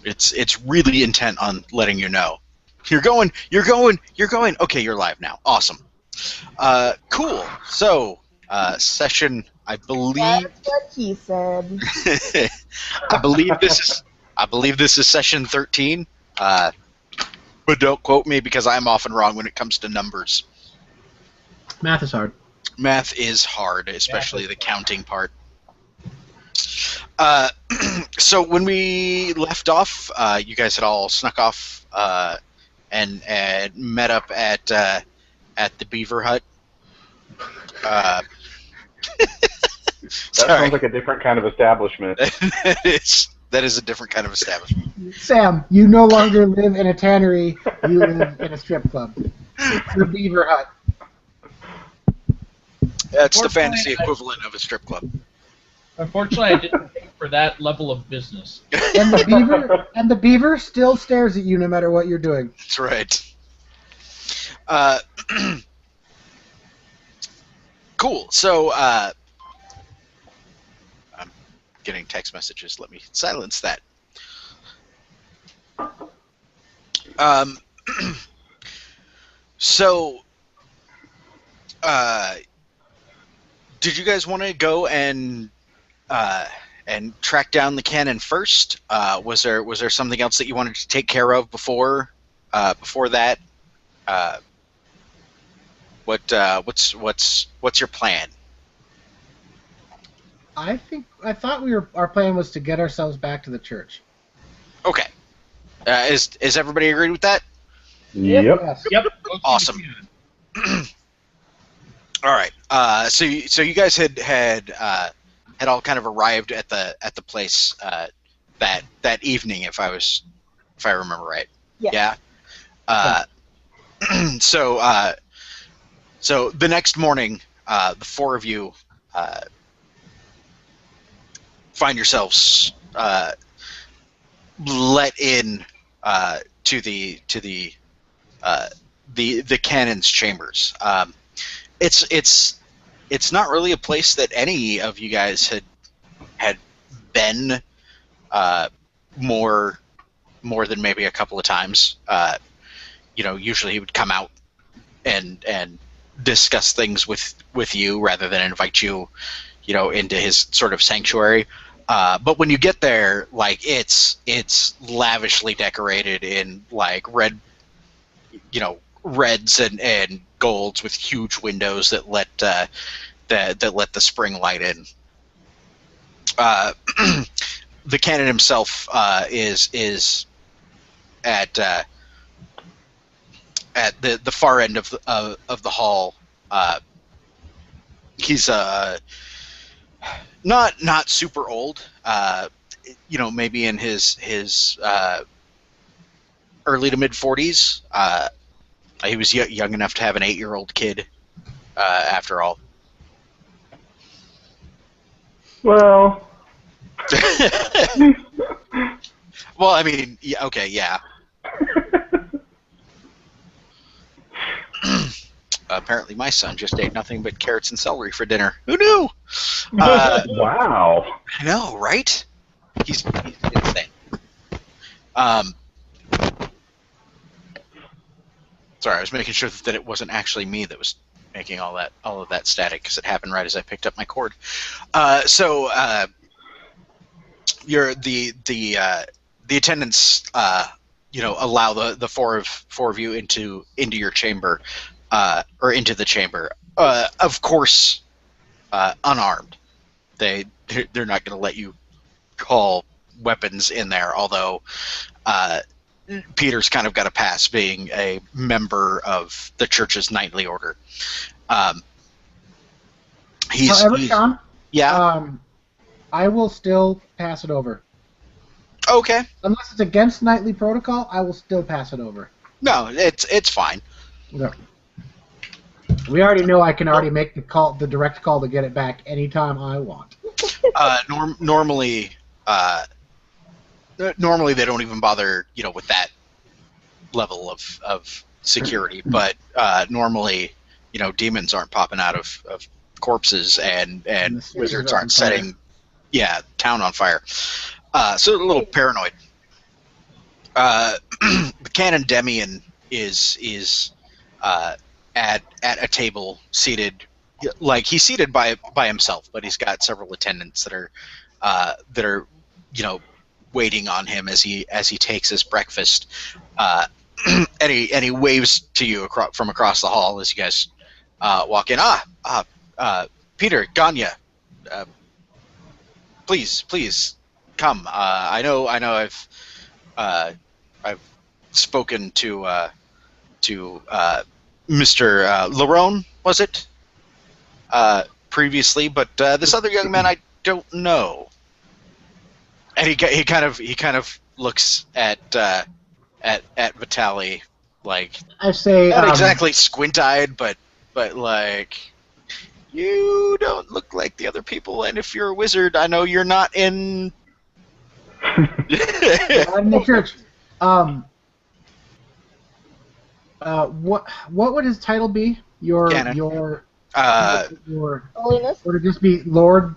It's really intent on letting you know. You're going. Okay, you're live now. Awesome. Cool. So, session. I believe. That's what he said. I believe this is session 13. But don't quote me because I'm often wrong when it comes to numbers. Math is hard. Math is hard, especially the counting part. So when we left off, you guys had all snuck off and met up at the Beaver Hut. That sounds like a different kind of establishment. That is a different kind of establishment. Sam, you no longer live in a tannery. You live in a strip club. The Beaver Hut. That's the fantasy equivalent of a strip club. Unfortunately, I didn't pay for that level of business. And the beaver still stares at you no matter what you're doing. That's right. Cool. So, I'm getting text messages. Let me silence that. So, did you guys want to go and track down the cannon first? Was there something else that you wanted to take care of before that? What's your plan? I thought our plan was to get ourselves back to the church. Okay. Is everybody agreed with that? Yep. Yes. Yep. Awesome. All right. So you guys had all kind of arrived at the place that evening, if I remember right. Yeah. Yeah. So the next morning, the four of you find yourselves let in to the cannon's chambers. It's not really a place that any of you guys had been more than maybe a couple of times. Usually he would come out and discuss things with you rather than invite you, into his sort of sanctuary. But when you get there, like it's lavishly decorated in like reds and golds with huge windows that let the spring light in. The canon himself is at the far end of the hall. He's not super old. Maybe in his early to mid 40s. He was young enough to have an 8-year-old kid, after all. Well. Well, I mean, yeah, okay, yeah. Apparently my son just ate nothing but carrots and celery for dinner. Who knew? Wow. I know, right? He's insane. Sorry, I was making sure that it wasn't actually me that was making all of that static, because it happened right as I picked up my cord. You're the attendants, allow the four of you into your chamber, or into the chamber. Of course, unarmed. They're not going to let you haul weapons in there. Although Peter's kind of got a pass, being a member of the church's knightly order. However, Sean, yeah. I will still pass it over. Okay. Unless it's against knightly protocol, I will still pass it over. No, it's fine. No. We already know I can already make the direct call to get it back anytime I want. Normally they don't even bother, with that level of security. But normally, demons aren't popping out of corpses, and wizards aren't setting, town on fire. So a little paranoid. The Canon Demian is at a table seated, like he's seated by himself, but he's got several attendants that are waiting on him as he takes his breakfast. And he waves to you from across the hall as you guys walk in. Peter, Ganya, please come. I know I've spoken to Mr. Larone, was it? Previously, but this other young man I don't know. And he kind of looks at Vitali, like, I say, not exactly squint-eyed, but like, you don't look like the other people, and if you're a wizard, I know you're not in. I'm in the church. What would his title be? Canon. Your Holiness? would it just be Lord?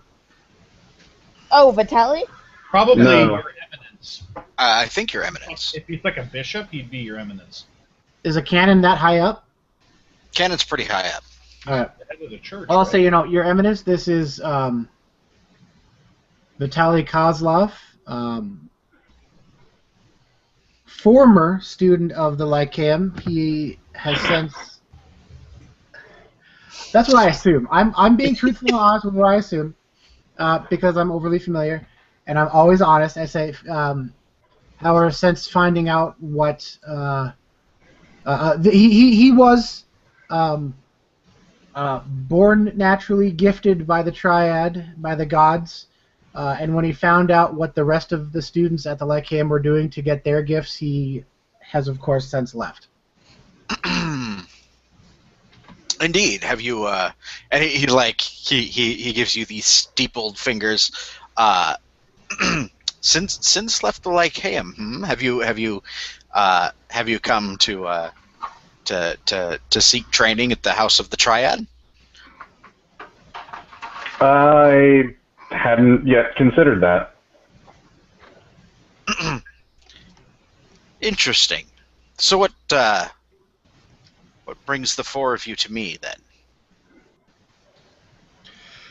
Oh, Vitali? Probably No. Your Eminence. I think your eminence. If he's like a bishop, he'd be Your Eminence. Is a canon that high up? Canon's pretty high up. All right. The head of the church. I'll right? say, Your Eminence, this is Vitaly Kozlov, former student of the Lyceum. He has since. That's what I assume. I'm being truthful and honest with what I assume, because I'm overly familiar, and I'm always honest. I say, however, since finding out what he was. Born naturally gifted by the Triad, by the gods, and when he found out what the rest of the students at the Lyceum were doing to get their gifts, he has, of course, since left. Indeed. Have you? And he gives you these steepled fingers. Since left the Lyceum, have you come to seek training at the House of the Triad? I hadn't yet considered that. Interesting. So what brings the four of you to me then?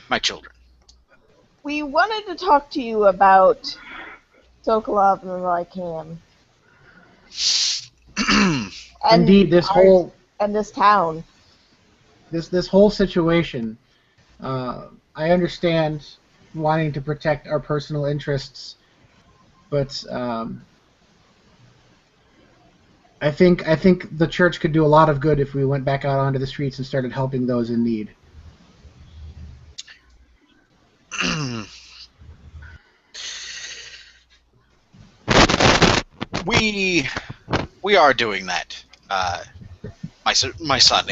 My children. We wanted to talk to you about Sokolov and the Lycam. Indeed, this town. This whole situation, I understand wanting to protect our personal interests, but I think the church could do a lot of good if we went back out onto the streets and started helping those in need. We are doing that, my son,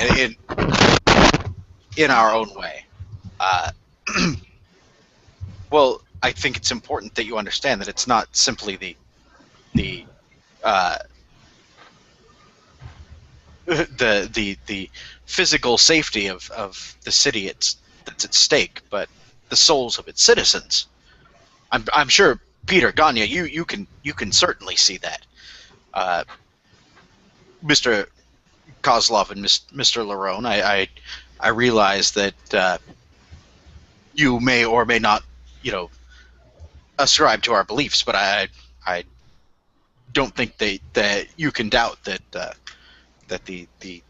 in our own way. Well, I think it's important that you understand that it's not simply the physical safety of the city that's at stake, but the souls of its citizens. I'm sure, Peter, Ganya, you can certainly see that. Mr. Kozlov and Mr. Larone, I realize that you may or may not, ascribe to our beliefs, but I don't think that you can doubt that the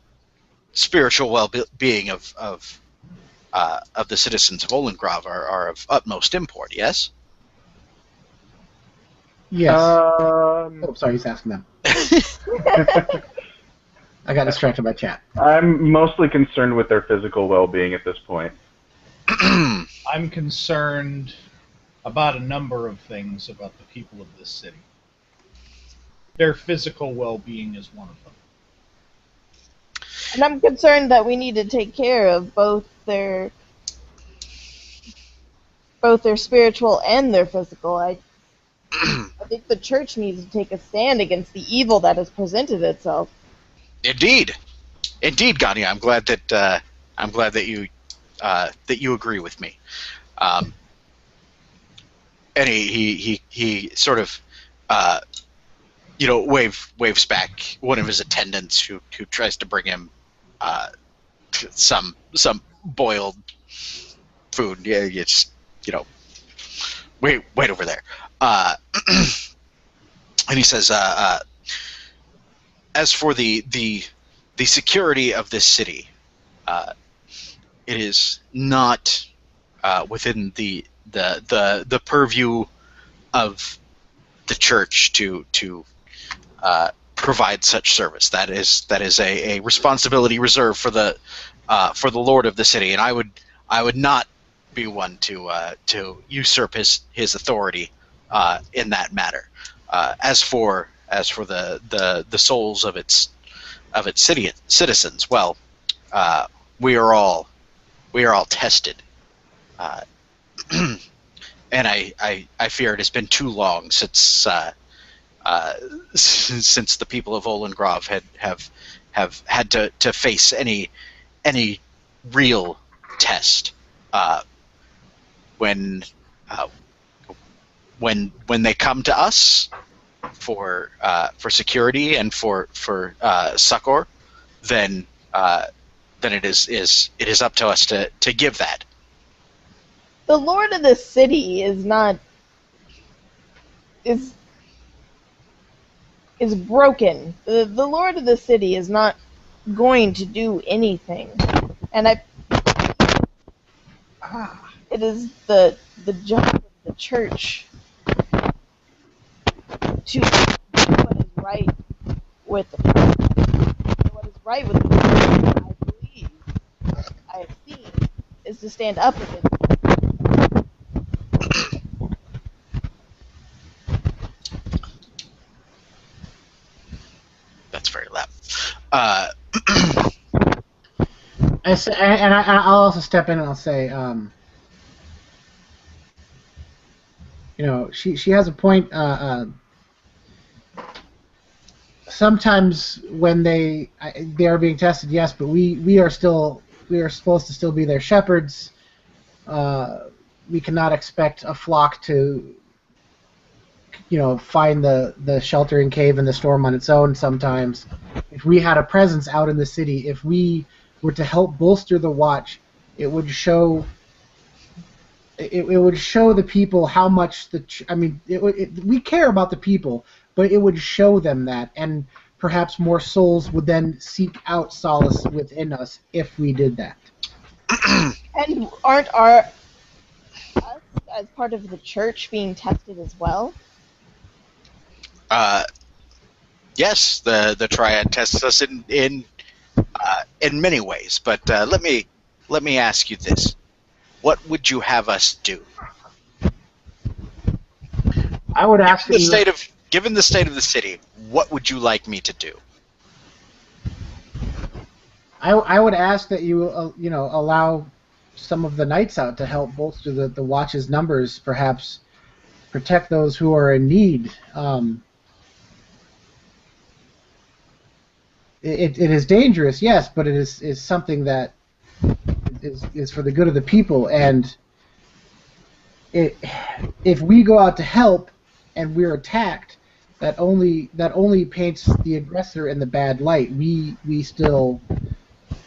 spiritual well-being of the citizens of Olengrav are of utmost import. Yes. Yes. Oh, sorry, he's asking them. I got distracted by chat. I'm mostly concerned with their physical well-being at this point. I'm concerned about a number of things about the people of this city. Their physical well-being is one of them. And I'm concerned that we need to take care of both their spiritual and their physical. I think the church needs to take a stand against the evil that has presented itself. Indeed, Ganya. I'm glad that you agree with me. And he sort of waves back one of his attendants who tries to bring him some boiled food. Yeah, it's wait over there. And he says, as for the security of this city, it is not within the purview of the church to provide such service. That is a responsibility reserved for the lord of the city, and I would not be one to usurp his authority in that matter. As for the souls of its citizens, well, we are all tested, and I fear it has been too long since the people of Olengrav have had to face any real test when they come to us for security and for succor, then it is up to us to give that. The lord of the city is broken. The lord of the city is not going to do anything, and it is the job of the church to do what is right with the people. What is right with the people, I believe, I have seen, is to stand up against it. That's very loud. I'll also step in and I'll say, she has a point. Sometimes when they are being tested, yes, but we are supposed to still be their shepherds. We cannot expect a flock to find the sheltering cave in the storm on its own. Sometimes, if we had a presence out in the city, if we were to help bolster the watch, it would show. It would show the people how much we care about the people, but it would show them that, and perhaps more souls would then seek out solace within us if we did that. And aren't us, as part of the church, being tested as well? Yes, the triad tests us in many ways, but let me ask you this: what would you have us do? I would ask given the state of the city, what would you like me to do? I would ask that you allow some of the knights out to help bolster the watch's numbers, perhaps protect those who are in need. It is dangerous, yes, but it is something that is for the good of the people. And if we go out to help and we're attacked, that only paints the aggressor in the bad light. We still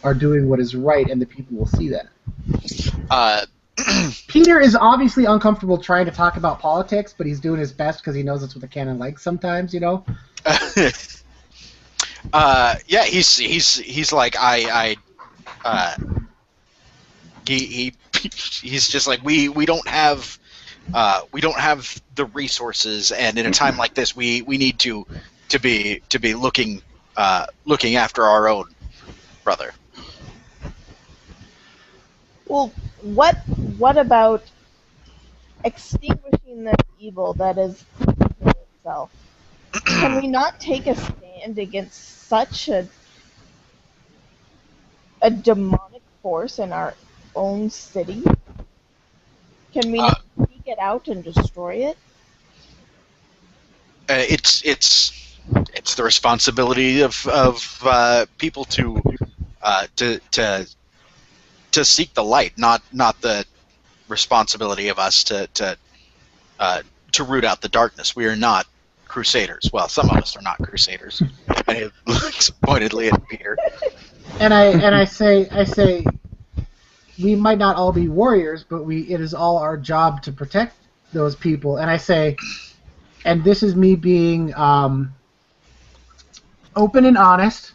are doing what is right, and the people will see that. Peter is obviously uncomfortable trying to talk about politics, but he's doing his best because he knows that's what the canon likes sometimes, Yeah, he's like he's just like we don't have the resources, and in a time like this we need to be looking after our own brother. Well, what about extinguishing the evil that is within itself? Can we not take a stand against such a demonic force in our own city? Can we not speak it out and destroy it? It's the responsibility of people to seek the light, not the responsibility of us to root out the darkness. We are not crusaders. Well, some of us are not crusaders. And he looks pointedly at Peter. And I say, we might not all be warriors, but it is all our job to protect those people. And I say, and this is me being open and honest.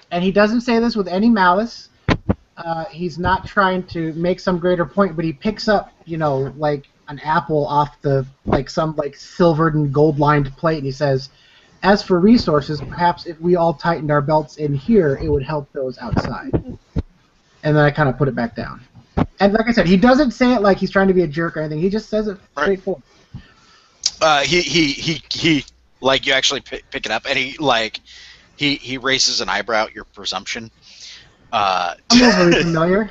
And he doesn't say this with any malice. He's not trying to make some greater point, but he picks up, like an apple off some silvered and gold-lined plate, and he says, "As for resources, perhaps if we all tightened our belts in here, it would help those outside." And then I kind of put it back down. And like I said, he doesn't say it like he's trying to be a jerk or anything. He just says it straightforward. He like, you actually pick it up, and he raises an eyebrow at your presumption. I'm overly familiar.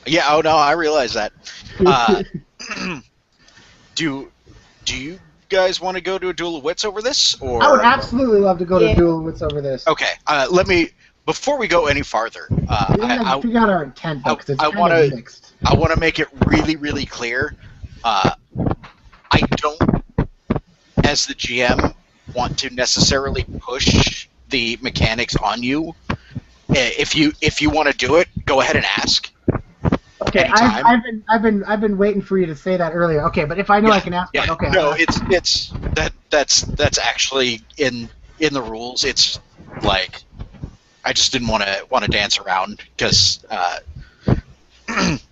Yeah, oh no, I realize that. Do you guys want to go to a duel of wits over this, or? I would absolutely love to go to a duel of wits over this. Okay, before we go any farther, I figure out our intent though, because it's kind of mixed. I want to make it really, really clear. I don't, as the GM, want to necessarily push the mechanics on you. If you want to do it, go ahead and ask. Okay, I've been waiting for you to say that earlier. Okay, but if I know I can ask, okay. No, that's actually in the rules. It's like, I just didn't want to dance around because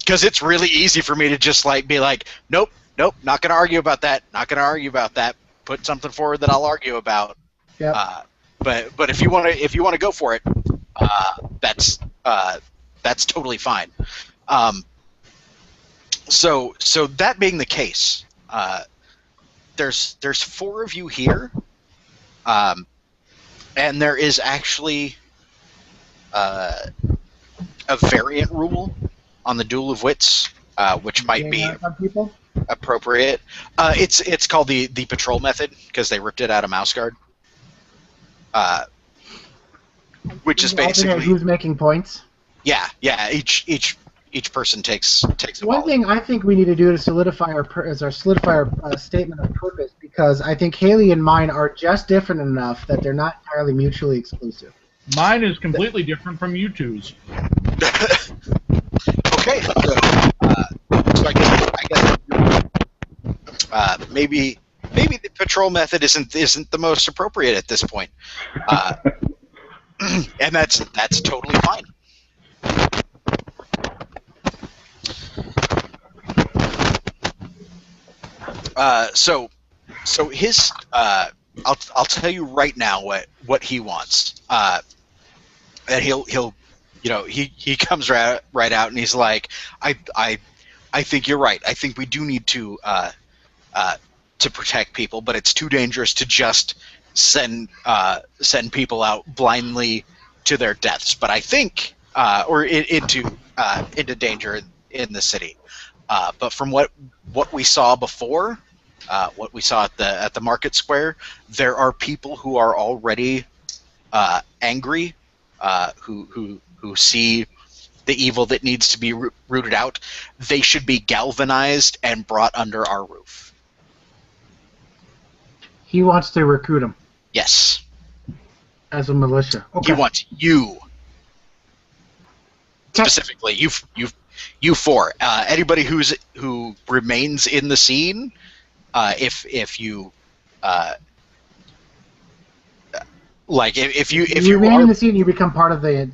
it's really easy for me to just be like, nope, not gonna argue about that. Put something forward that I'll argue about. Yeah. But if you want to go for it, that's totally fine. So that being the case, there's 4 of you here, and there is actually a variant rule on the Duel of Wits, which might be appropriate. It's called the patrol method because they ripped it out of Mouse Guard. Which is basically who's making points. Yeah. Each person takes a One thing I think we need to do to solidify our statement of purpose, because I think Haley and mine are just different enough that they're not entirely mutually exclusive. Mine is completely different from you two's. Okay, so I guess maybe the patrol method isn't the most appropriate at this point, and that's totally fine. So his I'll tell you right now what he wants. And he'll he comes right out and he's like, I think you're right. I think we do need to protect people, but it's too dangerous to just send people out blindly to their deaths. But I think or into danger in the city. But from what we saw before, what we saw at the market square, there are people who are already angry, who see the evil that needs to be rooted out. They should be galvanized and brought under our roof. He wants to recruit them. Yes. As a militia. Okay. He wants you. Specifically, you 4. Anybody who remains in the scene, if you if you remain are in the scene, you become part of the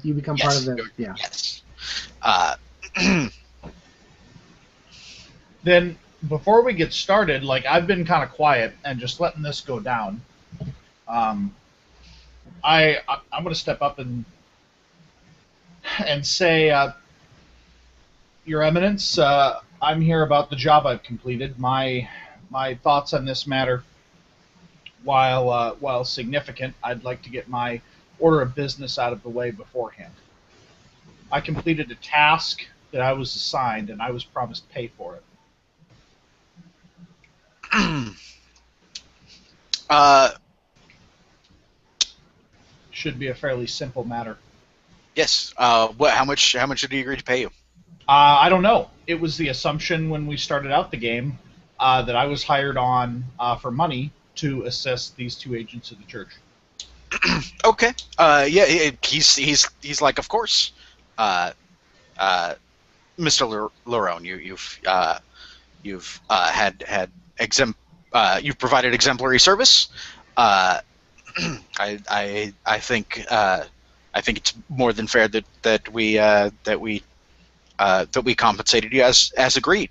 yeah. Yes. Then before we get started, I've been kind of quiet and just letting this go down. I'm going to step up and say, Your Eminence, I'm here about the job I've completed. My thoughts on this matter, while significant, I'd like to get my order of business out of the way beforehand. I completed a task that I was assigned, and I was promised pay for it. Should be a fairly simple matter. Yes. How much did he agree to pay you? I don't know. It was the assumption when we started out the game that I was hired on for money to assist these two agents of the church. Okay. He's like, of course. Mr. Larone, you've you've provided exemplary service. I think it's more than fair that we compensated you as agreed.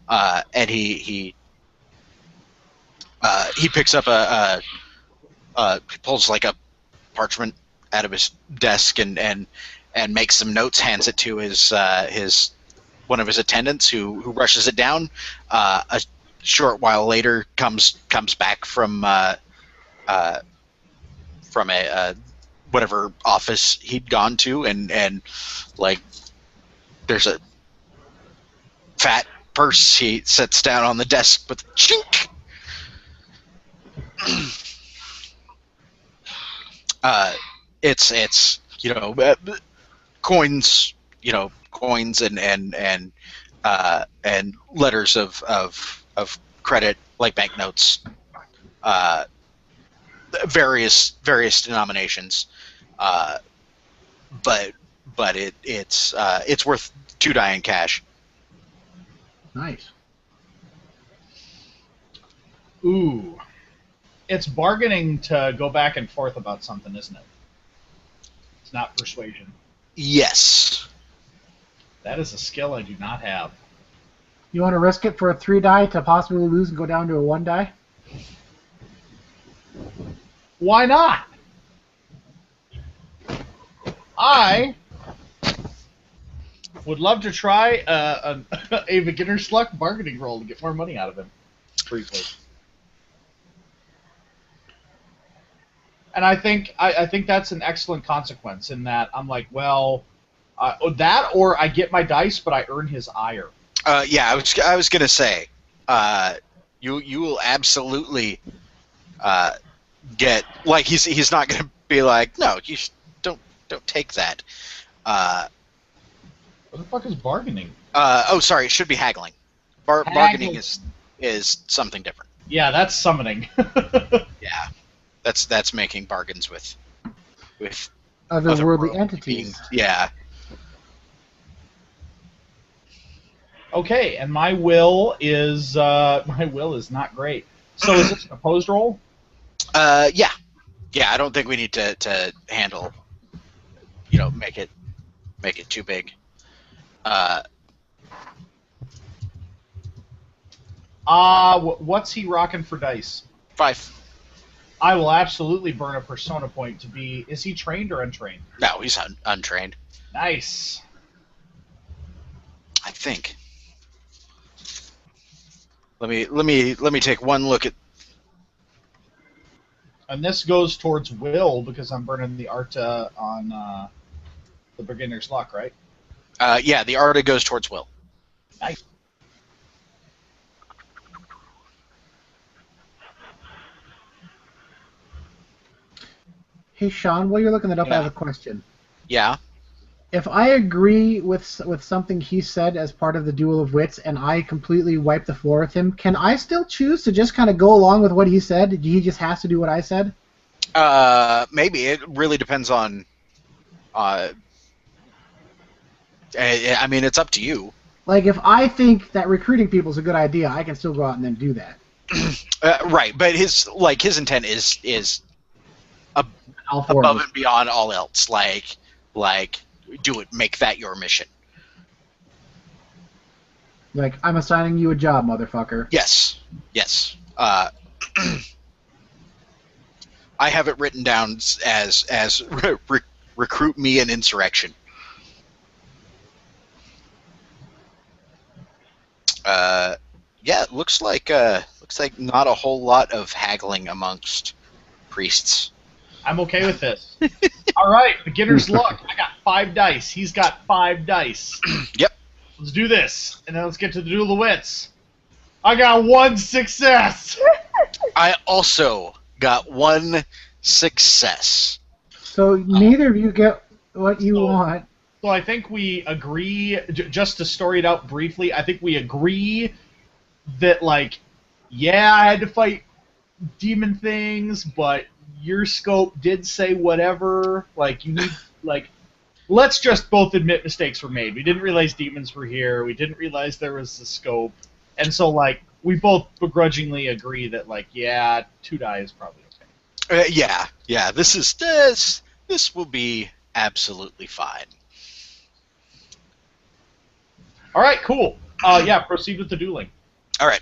And he picks up he pulls like a parchment out of his desk and makes some notes, hands it to his one of his attendants who rushes it down. A short while later comes back from a whatever office he'd gone to, and like there's a fat purse he sets down on the desk with chink. It's coins, coins and letters of credit, like banknotes, various denominations, but it's worth 2 die in cash. Nice. Ooh. It's bargaining to go back and forth about something, isn't it? It's not persuasion. Yes. That is a skill I do not have. You want to risk it for a 3 die to possibly lose and go down to a 1 die? Why not? I would love to try a beginner's luck bargaining roll to get more money out of him. Briefly. And I think that's an excellent consequence in that I'm like, well, that or I get my dice, but I earn his ire. Yeah, I was gonna say, you will absolutely get, like, he's not gonna be like, no, you don't take that. What the fuck is bargaining? Oh, sorry, it should be haggling. Bargaining is something different. Yeah, that's summoning. Yeah. That's making bargains with otherworldly entities. Yeah. Okay, and my will is not great. So is this an opposed roll? Yeah. I don't think we need to handle, make it too big. What's he rocking for dice? 5. I will absolutely burn a persona point to be. Is he trained or untrained? No, he's untrained. Nice. I think. Let me take one look at. And this goes towards will because I'm burning the Arta on the beginner's luck, right? Yeah, the Arta goes towards will. Nice. Hey, Sean, while you're looking that up, I Yeah. have a question. Yeah. If I agree with something he said as part of the Duel of Wits, and I completely wipe the floor with him, can I still choose to just kind of go along with what he said? He just has to do what I said? Maybe. It really depends on... I mean, it's up to you. Like, if I think that recruiting people is a good idea, I can still go out and then do that. Right, but his intent is All 4 above of us. and beyond all else. Like, do it. Make that your mission. Like, I'm assigning you a job, motherfucker. Yes. I have it written down as recruit me an insurrection. Yeah, it looks like not a whole lot of haggling amongst priests. I'm okay with this. All right, beginner's luck. I got 5 dice. He's got 5 dice. Yep. Let's do this, and then let's get to the Duel of Wits. I got 1 success. I also got 1 success. So neither of you get what you want. So I think we agree, just to story it out briefly, I think we agree that, like, yeah, I had to fight demon things, but your scope did say whatever. Like, you need, like, let's just both admit mistakes were made. We didn't realize demons were here. We didn't realize there was a scope. And so, like, we both begrudgingly agree that, like, yeah, 2 die is probably okay. Yeah. This will be absolutely fine. All right, cool. Yeah, proceed with the dueling. All right.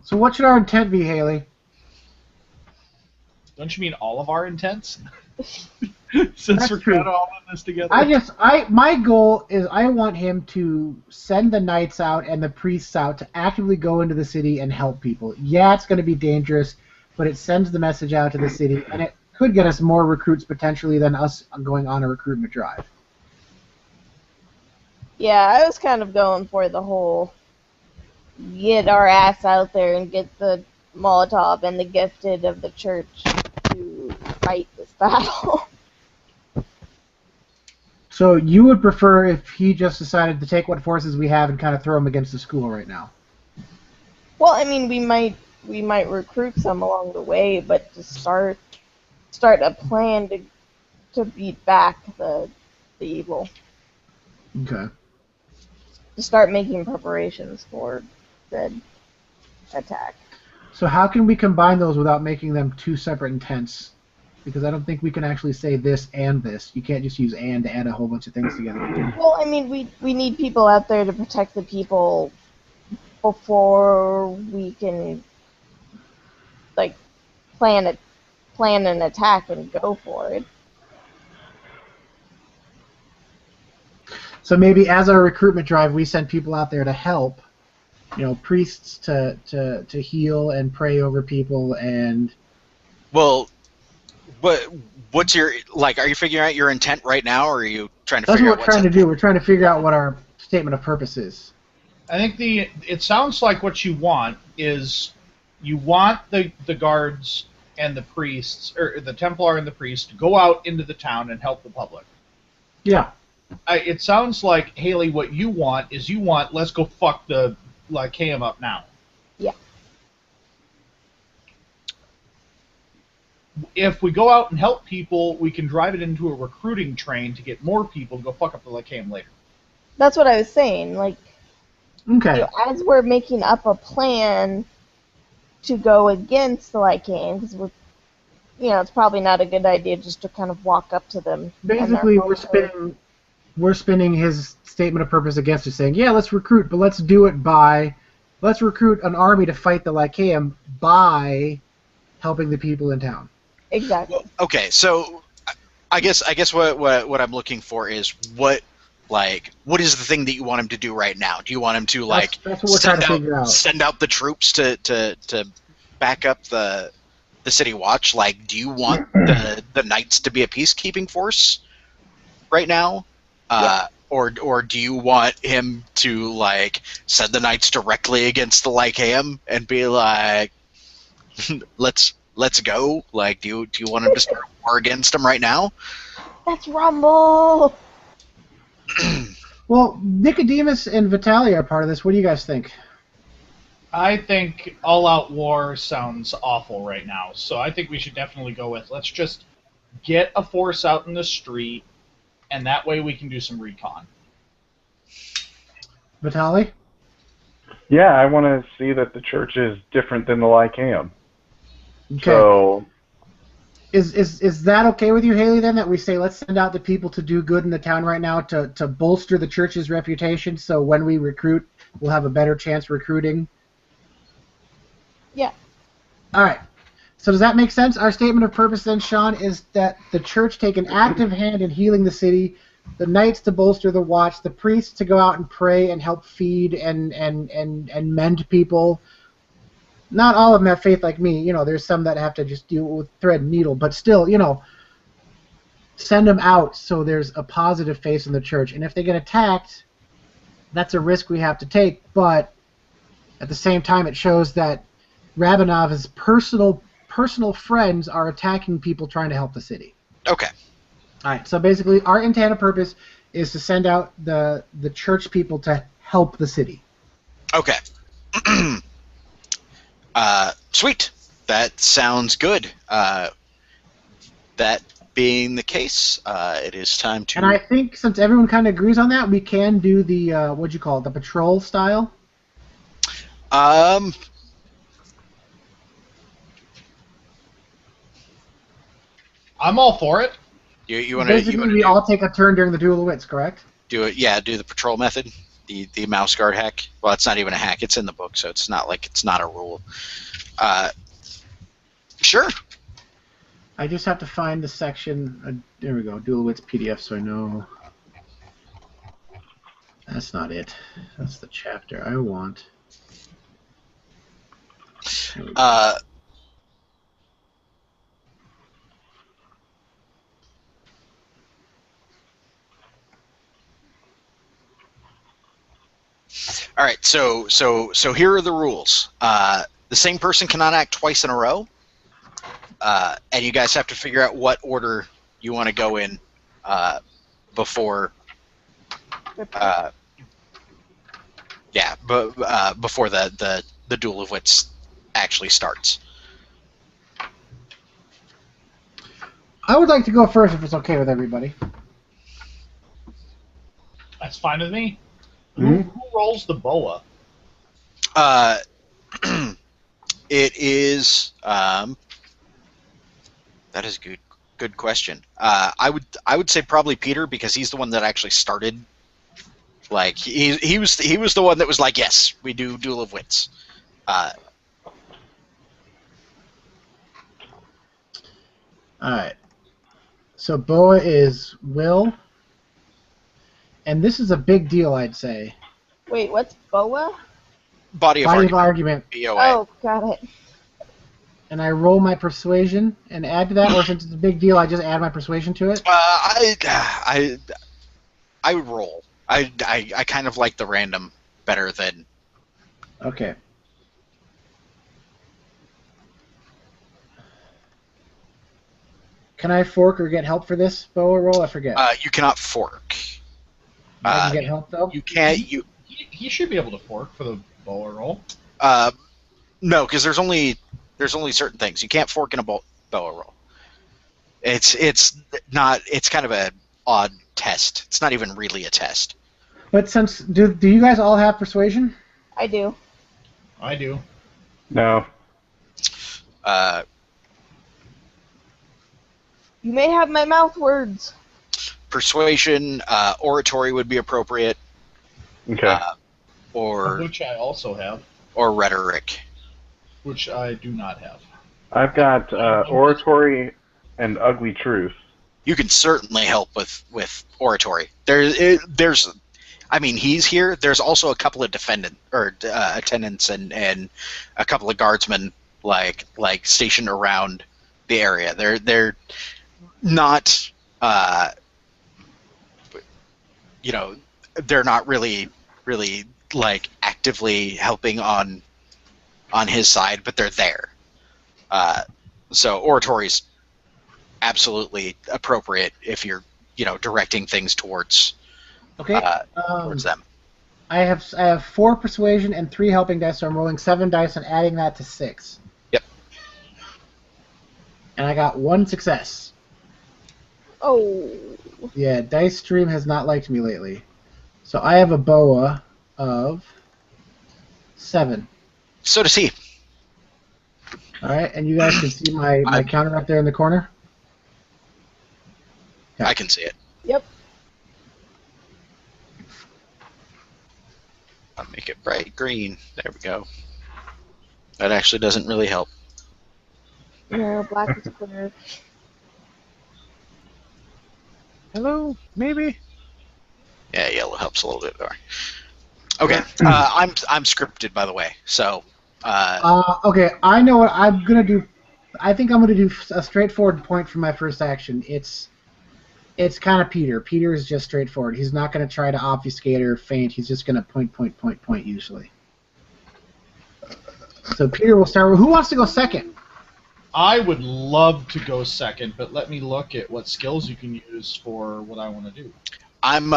So what should our intent be, Haley? Don't you mean all of our intents? Since That's we're true. kind of all in this together. My goal is I want him to send the knights out and the priests out to actively go into the city and help people. Yeah, it's going to be dangerous, but it sends the message out to the city, and it could get us more recruits potentially than us going on a recruitment drive. Yeah, I was kind of going for the whole get our ass out there and get the Molotov and the gifted of the church to fight this battle. So you would prefer if he just decided to take what forces we have and kind of throw them against the school right now? Well, I mean, we might recruit some along the way, but to start a plan to beat back the evil. Okay. To start making preparations for the attack. So how can we combine those without making them two separate intents? Because I don't think we can actually say this and this. You can't just use and to add a whole bunch of things together. Well, I mean, we need people out there to protect the people before we can, like, plan an attack and go for it. So maybe as our recruitment drive, we send people out there to help, priests to heal and pray over people and. Well, what's your are you figuring out your intent right now, or are you trying to That's figure what out we're trying to do. We're trying to figure out what our statement of purpose is. I think it sounds like what you want is you want the guards and the priests, or the Templar and the priest, to go out into the town and help the public. Yeah. It sounds like, Haley, what you want is let's go fuck the Lycaeum up now. Yeah. If we go out and help people, we can drive it into a recruiting train to get more people to go fuck up the Lycaeum later. That's what I was saying. Like, okay. As we're making up a plan to go against the Lycaeum, because it's probably not a good idea just to kind of walk up to them. Basically, we're spinning his statement of purpose against it, saying, yeah, let's recruit, but let's recruit an army to fight the Lycaeum by helping the people in town. Exactly. Well, okay, so I guess what I'm looking for is what is the thing that you want him to do right now? Do you want him to that's what we're trying to figure out. Send out the troops to back up the city watch? Like, do you want the knights to be a peacekeeping force right now? Yeah. Or do you want him to send the knights directly against the Lycaeum and be like, let's go? Like, do you want him to start a war against them right now? Let's rumble. Well, Nicodemus and Vitalia are part of this. What do you guys think? I think all-out war sounds awful right now, so I think we should definitely go with, let's just get a force out in the street, and that way we can do some recon. Vitali? Yeah, I want to see that the church is different than the Lycaeum. Okay. So, is that okay with you, Haley, then, that we say let's send out the people to do good in the town right now to bolster the church's reputation, so when we recruit, we'll have a better chance recruiting? Yeah. All right. So does that make sense? Our statement of purpose then, Sean, is that the church take an active hand in healing the city, the knights to bolster the watch, the priests to go out and pray and help feed and mend people. Not all of them have faith like me. There's some that have to just deal with thread and needle, but still, send them out so there's a positive face in the church. And if they get attacked, that's a risk we have to take, but at the same time it shows that Rabinov's personal friends are attacking people trying to help the city. Okay. All right, so basically our intent of purpose is to send out the church people to help the city. Okay. Sweet. That sounds good. That being the case, it is time to. And I think since everyone kind of agrees on that, we can do the what'd you call it, the patrol style. Um, I'm all for it. you want to Basically, we all take a turn during the Duel of Wits, correct? do it? Yeah, do the patrol method. The mouse guard hack. Well, it's not even a hack. It's in the book, so it's not like it's not a rule. Sure. I just have to find the section. There we go. Duel of Wits PDF, so I know. That's not it. That's the chapter I want. There we go. All right. So here are the rules. The same person cannot act twice in a row. And you guys have to figure out what order you want to go in before. Before the Duel of Wits actually starts. I would like to go first if it's okay with everybody. That's fine with me. Mm-hmm. Who rolls the boa? It is. That is a good question. I would say probably Peter, because he's the one that actually started. Like he was the one that was like, yes, we do Duel of Wits. All right. So Boa is Will, and this is a big deal, I'd say. Wait, what's BOA? Body of Body of argument. argument. BOA. Oh, got it. And I roll my persuasion and add to that, or since it's a big deal, I just add my persuasion to it. I would roll. I kind of like the random better than. Okay. Can I fork or get help for this Boa roll? I forget. You cannot fork. I can get help though. You can't. You He should be able to fork for the boa roll. no, because there's only certain things you can't fork in a boa roll. It's not. It's kind of a odd test. It's not even really a test. But since do you guys all have persuasion? I do. I do. No. You may have my mouth words. Persuasion, oratory would be appropriate. Okay. Or Which I also have, or rhetoric. which I do not have. I've got oratory and ugly truth. You can certainly help with oratory. There's, I mean, he's here. There's also a couple of attendants and a couple of guardsmen like stationed around the area. They're not, they're not really like actively helping on his side, but they're there. So oratory's absolutely appropriate if you're directing things towards towards them. I have 4 persuasion and 3 helping dice, so I'm rolling 7 dice and adding that to 6. Yep. And I got 1 success. Oh. Yeah, Dice Stream has not liked me lately. So I have a BOA of 7. So does he. All right, and you guys can see my counter up there in the corner. I can see it. Yep. I'll make it bright green. There we go. That actually doesn't really help. No, black is clear. Hello, maybe. Yeah, yellow helps a little bit more. Okay, I'm scripted, by the way. So. Okay, I know what I'm gonna do. I think I'm gonna do a straightforward point for my first action. It's kind of Peter. Peter is just straightforward. He's not gonna try to obfuscate or feint. He's just gonna point usually. So Peter will start. Who wants to go second? I would love to go second, but let me look at what skills you can use for what I want to do. I'm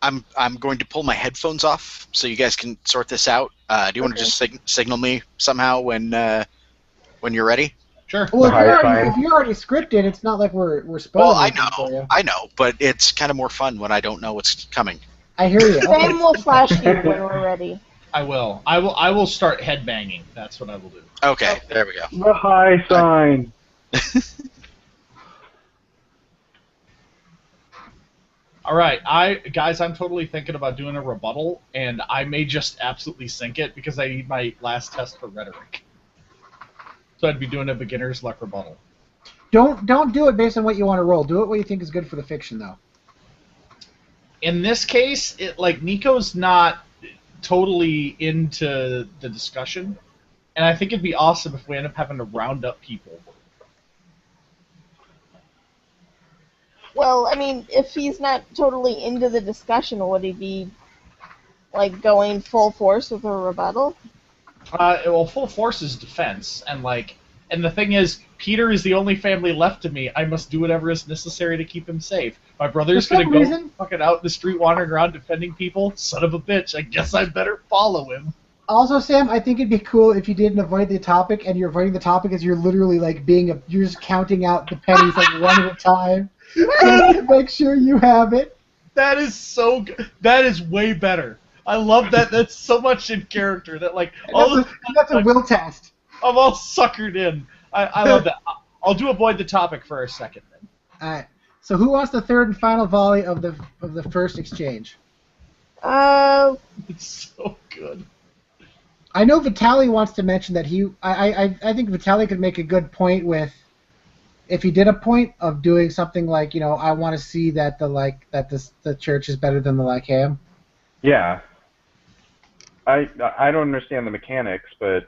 I'm going to pull my headphones off so you guys can sort this out. Do you want to just signal me somehow when you're ready? Sure. Well, The high sign. if you're already scripted, it's not like we're spoiling Well, anything for you. I know, but it's kind of more fun when I don't know what's coming. I hear you. Okay. Sam will flash you when we're ready. I will. I will start headbanging. That's what I will do. Okay, there we go. The high sign. All right, guys, I'm totally thinking about doing a rebuttal, and I may just absolutely sink it because I need my last test for rhetoric. So I'd be doing a beginner's luck rebuttal. Don't do it based on what you want to roll. Do it what you think is good for the fiction, though. In this case, Nico's not totally into the discussion, and I think it'd be awesome if we end up having to round up people. Well, I mean, if he's not totally into the discussion, would he be, like, going full force with a rebuttal? Well, full force is defense, and the thing is, Peter is the only family left to me. I must do whatever is necessary to keep him safe. My brother's For some gonna go reason- fucking out in the street wandering around defending people. Son of a bitch! I guess I better follow him. Also, Sam, I think it'd be cool if you didn't avoid the topic, and you're avoiding the topic as you're literally like you're just counting out the pennies like one at a time, just to make sure you have it. That is so good. That is way better. I love that. That's so much in character. That That's a will test. I'm all suckered in. I love that. I'll do avoid the topic for a second then. All right. So who wants the third and final volley of the first exchange? It's so good. I know Vitaly wants to mention that I think Vitaly could make a good point with if he did a point of doing something like, I want to see that the church is better than the Lycaeum. Yeah. I don't understand the mechanics, but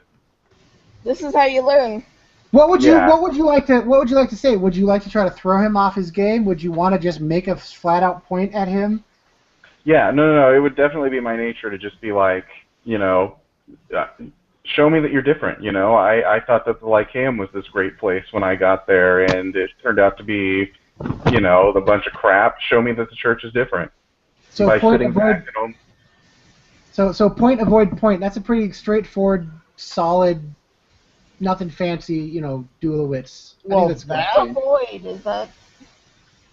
This is how you learn. What would Yeah. you like to say? Would you like to try to throw him off his game? Would you want to just make a flat out point at him? yeah, no, it would definitely be my nature to just be like, show me that you're different. I thought that the Lycaeum was this great place when I got there, and it turned out to be, the bunch of crap. Show me that the church is different. So By point sitting avoid. back, So point avoid point. That's a pretty straightforward, solid, nothing fancy. Duel of wits. I Well, think that's that- fine. Avoid, is that...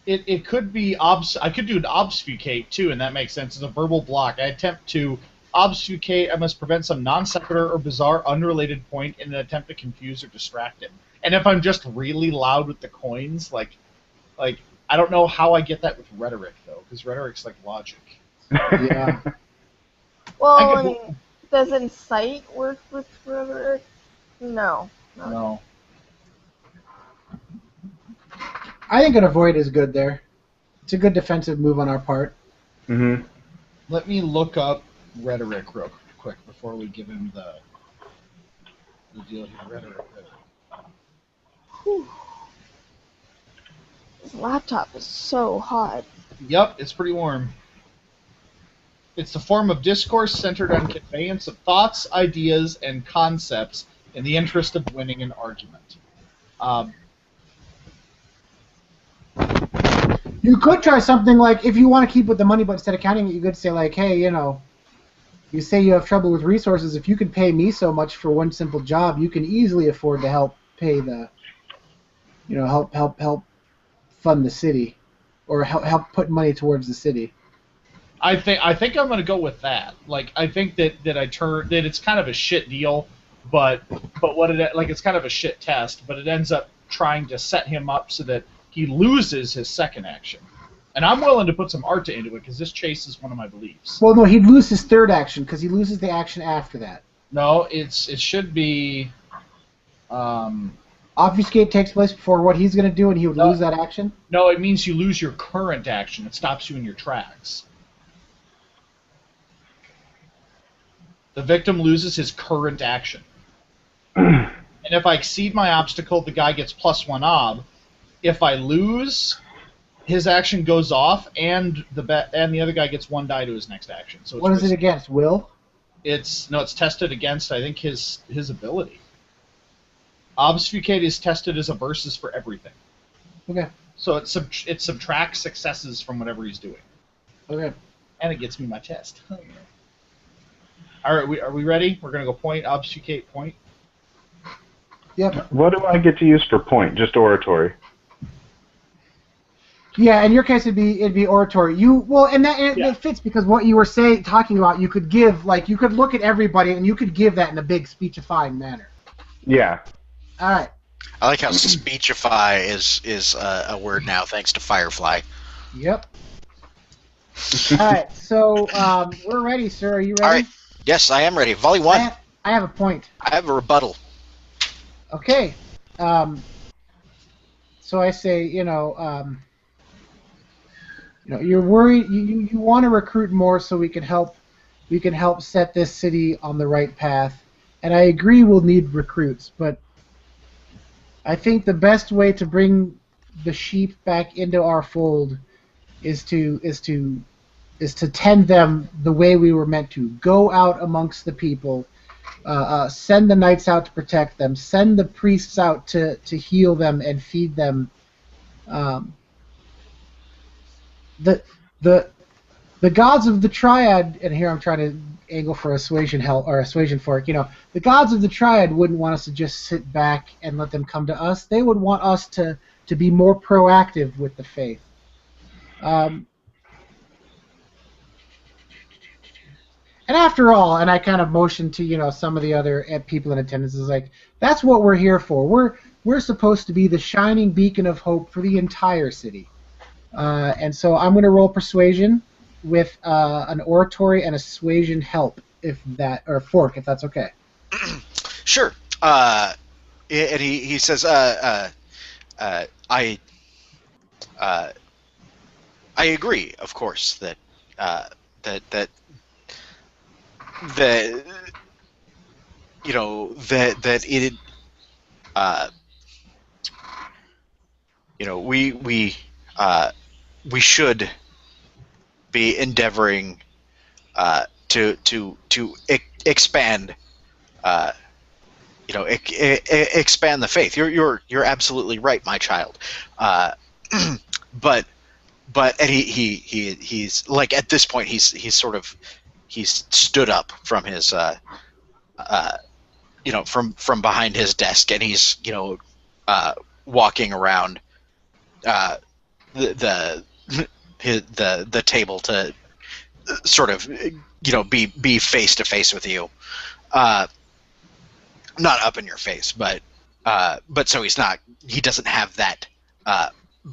It could be I could do an obfuscate too, and that makes sense. It's a verbal block. I attempt to obfuscate. I must prevent some non sequitur or bizarre, unrelated point in an attempt to confuse or distract him. And if I'm just really loud with the coins, like I don't know how I get that with rhetoric though, because rhetoric's like logic. Yeah. Well, I could- I mean, does incite work with rhetoric? No. No. I think an avoid is good there. It's a good defensive move on our part. Mm-hmm. Let me look up rhetoric real quick before we give him the deal here. Rhetoric. Whew. This laptop is so hot. Yep, it's pretty warm. It's the form of discourse centered on conveyance of thoughts, ideas, and concepts in the interest of winning an argument. You could try something like, if you want to keep with the money, but instead of counting it, you could say like, hey, you say you have trouble with resources. If you could pay me so much for one simple job, you can easily afford to help pay the, help fund the city, or help put money towards the city. I think I'm going to go with that. Like, I think that it's kind of a shit deal, but it's kind of a shit test, but it ends up trying to set him up so that he loses his second action. And I'm willing to put some art into it because this chase is one of my beliefs. Well, no, he'd lose his third action because he loses the action after that. No, it should be. Obfuscate takes place before what he's going to do, and he would lose that action? No, it means you lose your current action. It stops you in your tracks. The victim loses his current action. And if I exceed my obstacle, the guy gets +1 ob. If I lose, his action goes off, and the other guy gets 1 die to his next action. So it's What is it against? Will? It's tested against, I think, his ability. Obfuscate is tested as a versus for everything. Okay. So it subtracts successes from whatever he's doing. Okay. And it gets me my chest. All right, are we ready? We're gonna go point, obfuscate, point. Yep. What do I get to use for point? Just oratory. Yeah, in your case, it'd be oratory. And it fits because what you were talking about, you could give you could look at everybody and you could give that in a big speechifying manner. Yeah. All right. I like how speechify is a word now, thanks to Firefly. Yep. All right. So we're ready, sir. Are you ready? All right. Yes, I am ready. Volley one. I have a point. I have a rebuttal. Okay. So I say, you're worried. You want to recruit more so we can help set this city on the right path. And I agree we'll need recruits, but I think the best way to bring the sheep back into our fold is to tend them the way we were meant to. Go out amongst the people, send the knights out to protect them, send the priests out to heal them and feed them. The the the gods of the triad, and here I'm trying to angle for a suasion fork. The gods of the triad wouldn't want us to just sit back and let them come to us. They would want us to be more proactive with the faith. And after all, and I kind of motioned to some of the other people in attendance, is like, that's what we're here for. We're supposed to be the shining beacon of hope for the entire city. And so I'm going to roll persuasion with an oratory and a suasion help, or fork, if that's okay. Sure. And he says, I agree, of course, that that it we should be endeavoring to expand expand the faith. You're absolutely right, my child. But and he's like, at this point he's stood up from his from behind his desk, and he's walking around the the table to sort of be face to face with you, not up in your face, but so he doesn't have that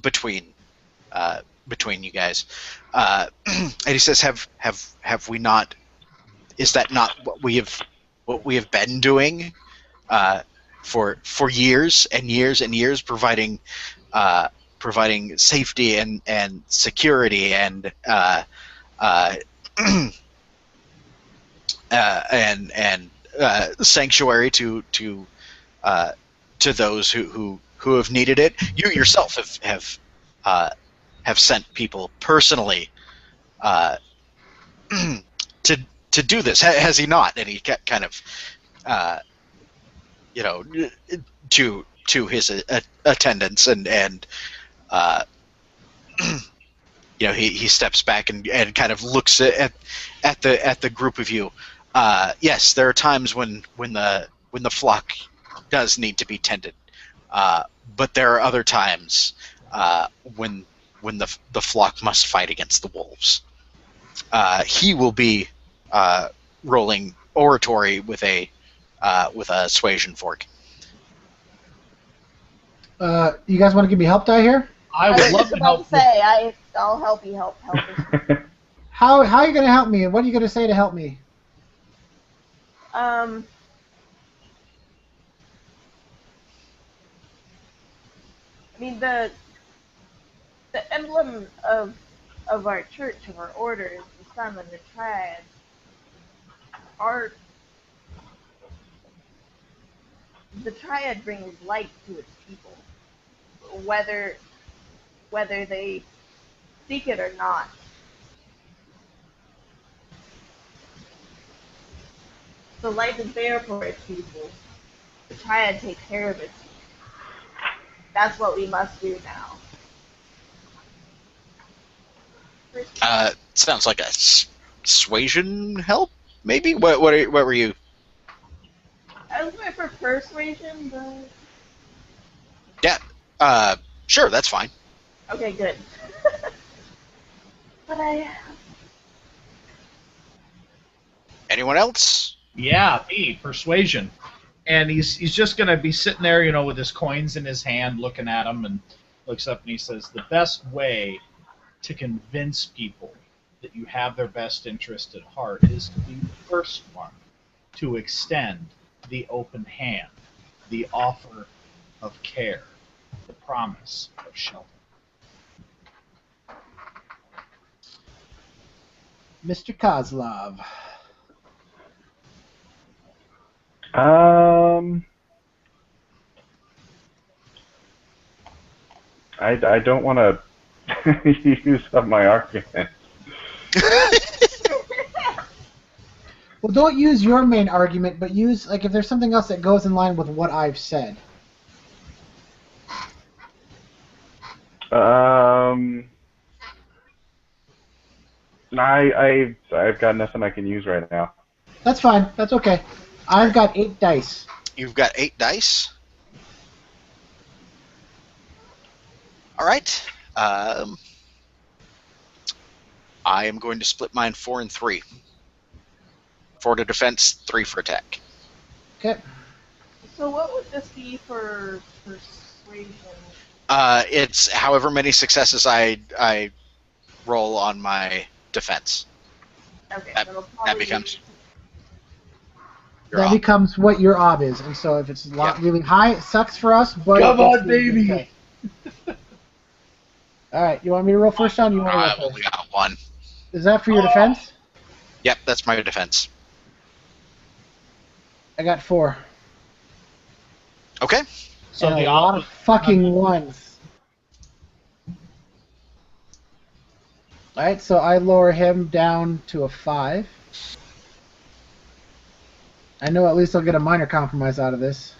between you guys, and he says, have we not, is that not what we have been doing for years and years and years, providing safety and security and sanctuary to those who have needed it. You yourself have sent people personally to do this, has he not? And he kind of to his attendants, and he steps back and kind of looks at the group of you. Yes, there are times when the flock does need to be tended, but there are other times when the flock must fight against the wolves. He will be rolling oratory with a suasion fork. You guys want to give me help die here? I would love to help. I'll help you help us. How are you going to help me, and what are you going to say to help me? I mean, the emblem of our church, of our order, is the sun and the triad. The triad brings light to its people, whether they seek it or not. The light is there for its people. The triad takes care of its people. That's what we must do now. Sounds like a persuasion help, maybe. What were you? I was going for persuasion, but Yeah. Sure, that's fine. okay, good. But Anyone else? Yeah, me, persuasion. And he's just gonna be sitting there, with his coins in his hand, looking at them, and looks up and he says, "The best way to convince people that you have their best interest at heart is to be the first one to extend the open hand, the offer of care, the promise of shelter." Mr. Kozlov. I don't want to use up my argument. Well, don't use your main argument, but use, like, if there's something else that goes in line with what I've said. I've got nothing I can use right now. That's fine. That's okay. I've got 8 dice. You've got 8 dice. All right. I am going to split mine 4 and 3. 4 to defense, 3 for attack. Okay. so what would this be for persuasion? It's however many successes I roll on my defense. Okay, That- that'll that probably becomes- be You're That off. becomes what your ob is, and so if it's really high, it sucks for us, but... Come it's on, really baby! okay. Alright, you want me to roll first, Sean? You want to I've roll only first? got 1. Is that for your Oh. defense? Yep, that's my defense. I got 4. Okay. So and the a lot of fucking ones. Alright, so I lower him down to a 5. I know at least I'll get a minor compromise out of this.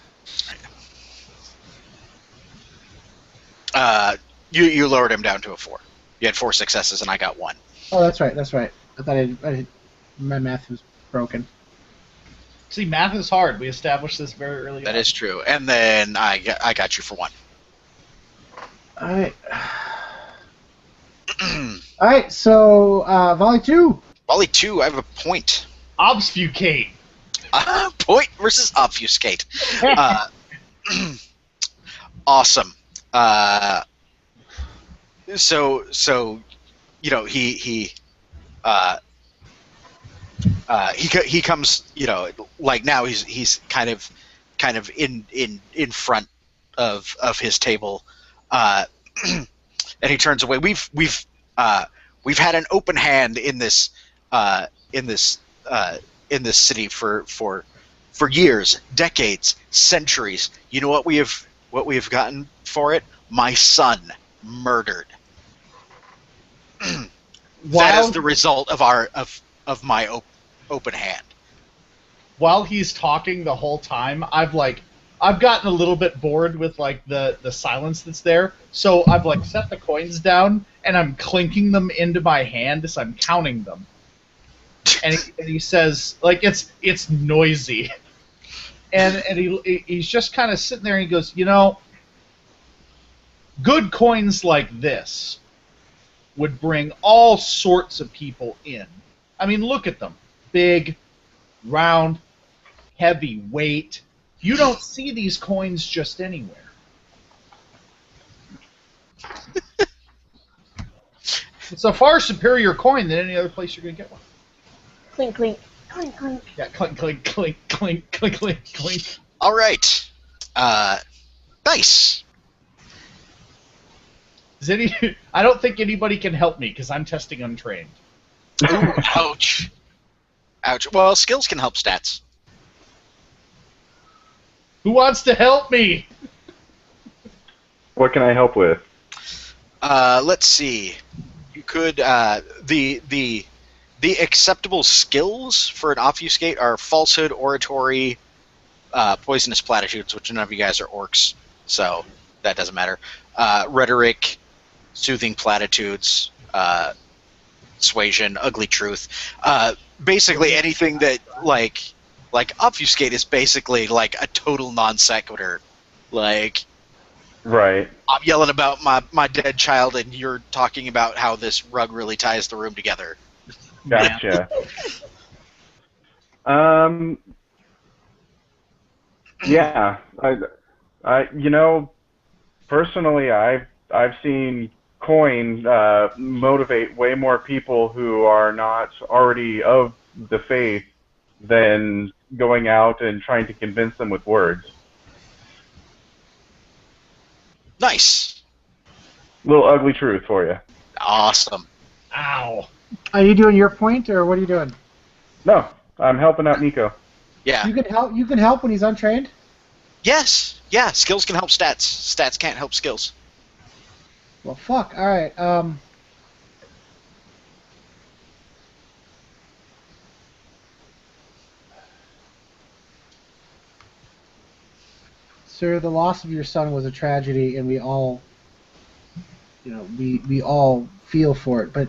You lowered him down to a 4. You had 4 successes, and I got 1. Oh, that's right, that's right. I thought my math was broken. See, math is hard. We established this very early That on. is true. And then I got you for 1. Alright. Alright, so, volley 2. Volley 2, I have a point. Obfuscate. Point versus obfuscate. Awesome. So he comes, like now he's kind of in front of his table, and he turns away. We've had an open hand in this city for years, decades, centuries. You know what we have gotten for it? My son murdered. That is the result of my open hand. While he's talking the whole time, I've gotten a little bit bored with like the silence that's there. So I've like set the coins down and I'm clinking them into my hand as I'm counting them. And he says, like, it's noisy. And he's just kind of sitting there and he goes, good coins like this would bring all sorts of people in. I mean, look at them. Big, round, heavy weight. You don't see these coins just anywhere. It's a far superior coin than any other place you're going to get one. Clink, clink, clink, clink. Yeah, clink, clink, clink, clink, clink, clink, clink. All right. Nice. I don't think anybody can help me because I'm testing untrained. Ooh, ouch. Ouch. Well, skills can help stats. Who wants to help me? What can I help with? Let's see. You could the acceptable skills for an obfuscate are falsehood, oratory, poisonous platitudes, which none of you guys are orcs, so that doesn't matter. Rhetoric, soothing platitudes, persuasion, ugly truth. Basically anything that like obfuscate is basically like a total non sequitur. Like Right. I'm yelling about my dead child, and you're talking about how this rug really ties the room together. Gotcha. Yeah. Personally, I've seen coin motivate way more people who are not already of the faith than going out and trying to convince them with words. Nice. Little ugly truth for you. Awesome. Ow. Are you doing your point, or what are you doing? No, I'm helping out Nico. Yeah. You can help. You can help when he's untrained. Yes. Yeah. Skills can help stats. Stats can't help skills. Well, fuck. All right. Sir, the loss of your son was a tragedy, and we all, we all feel for it. But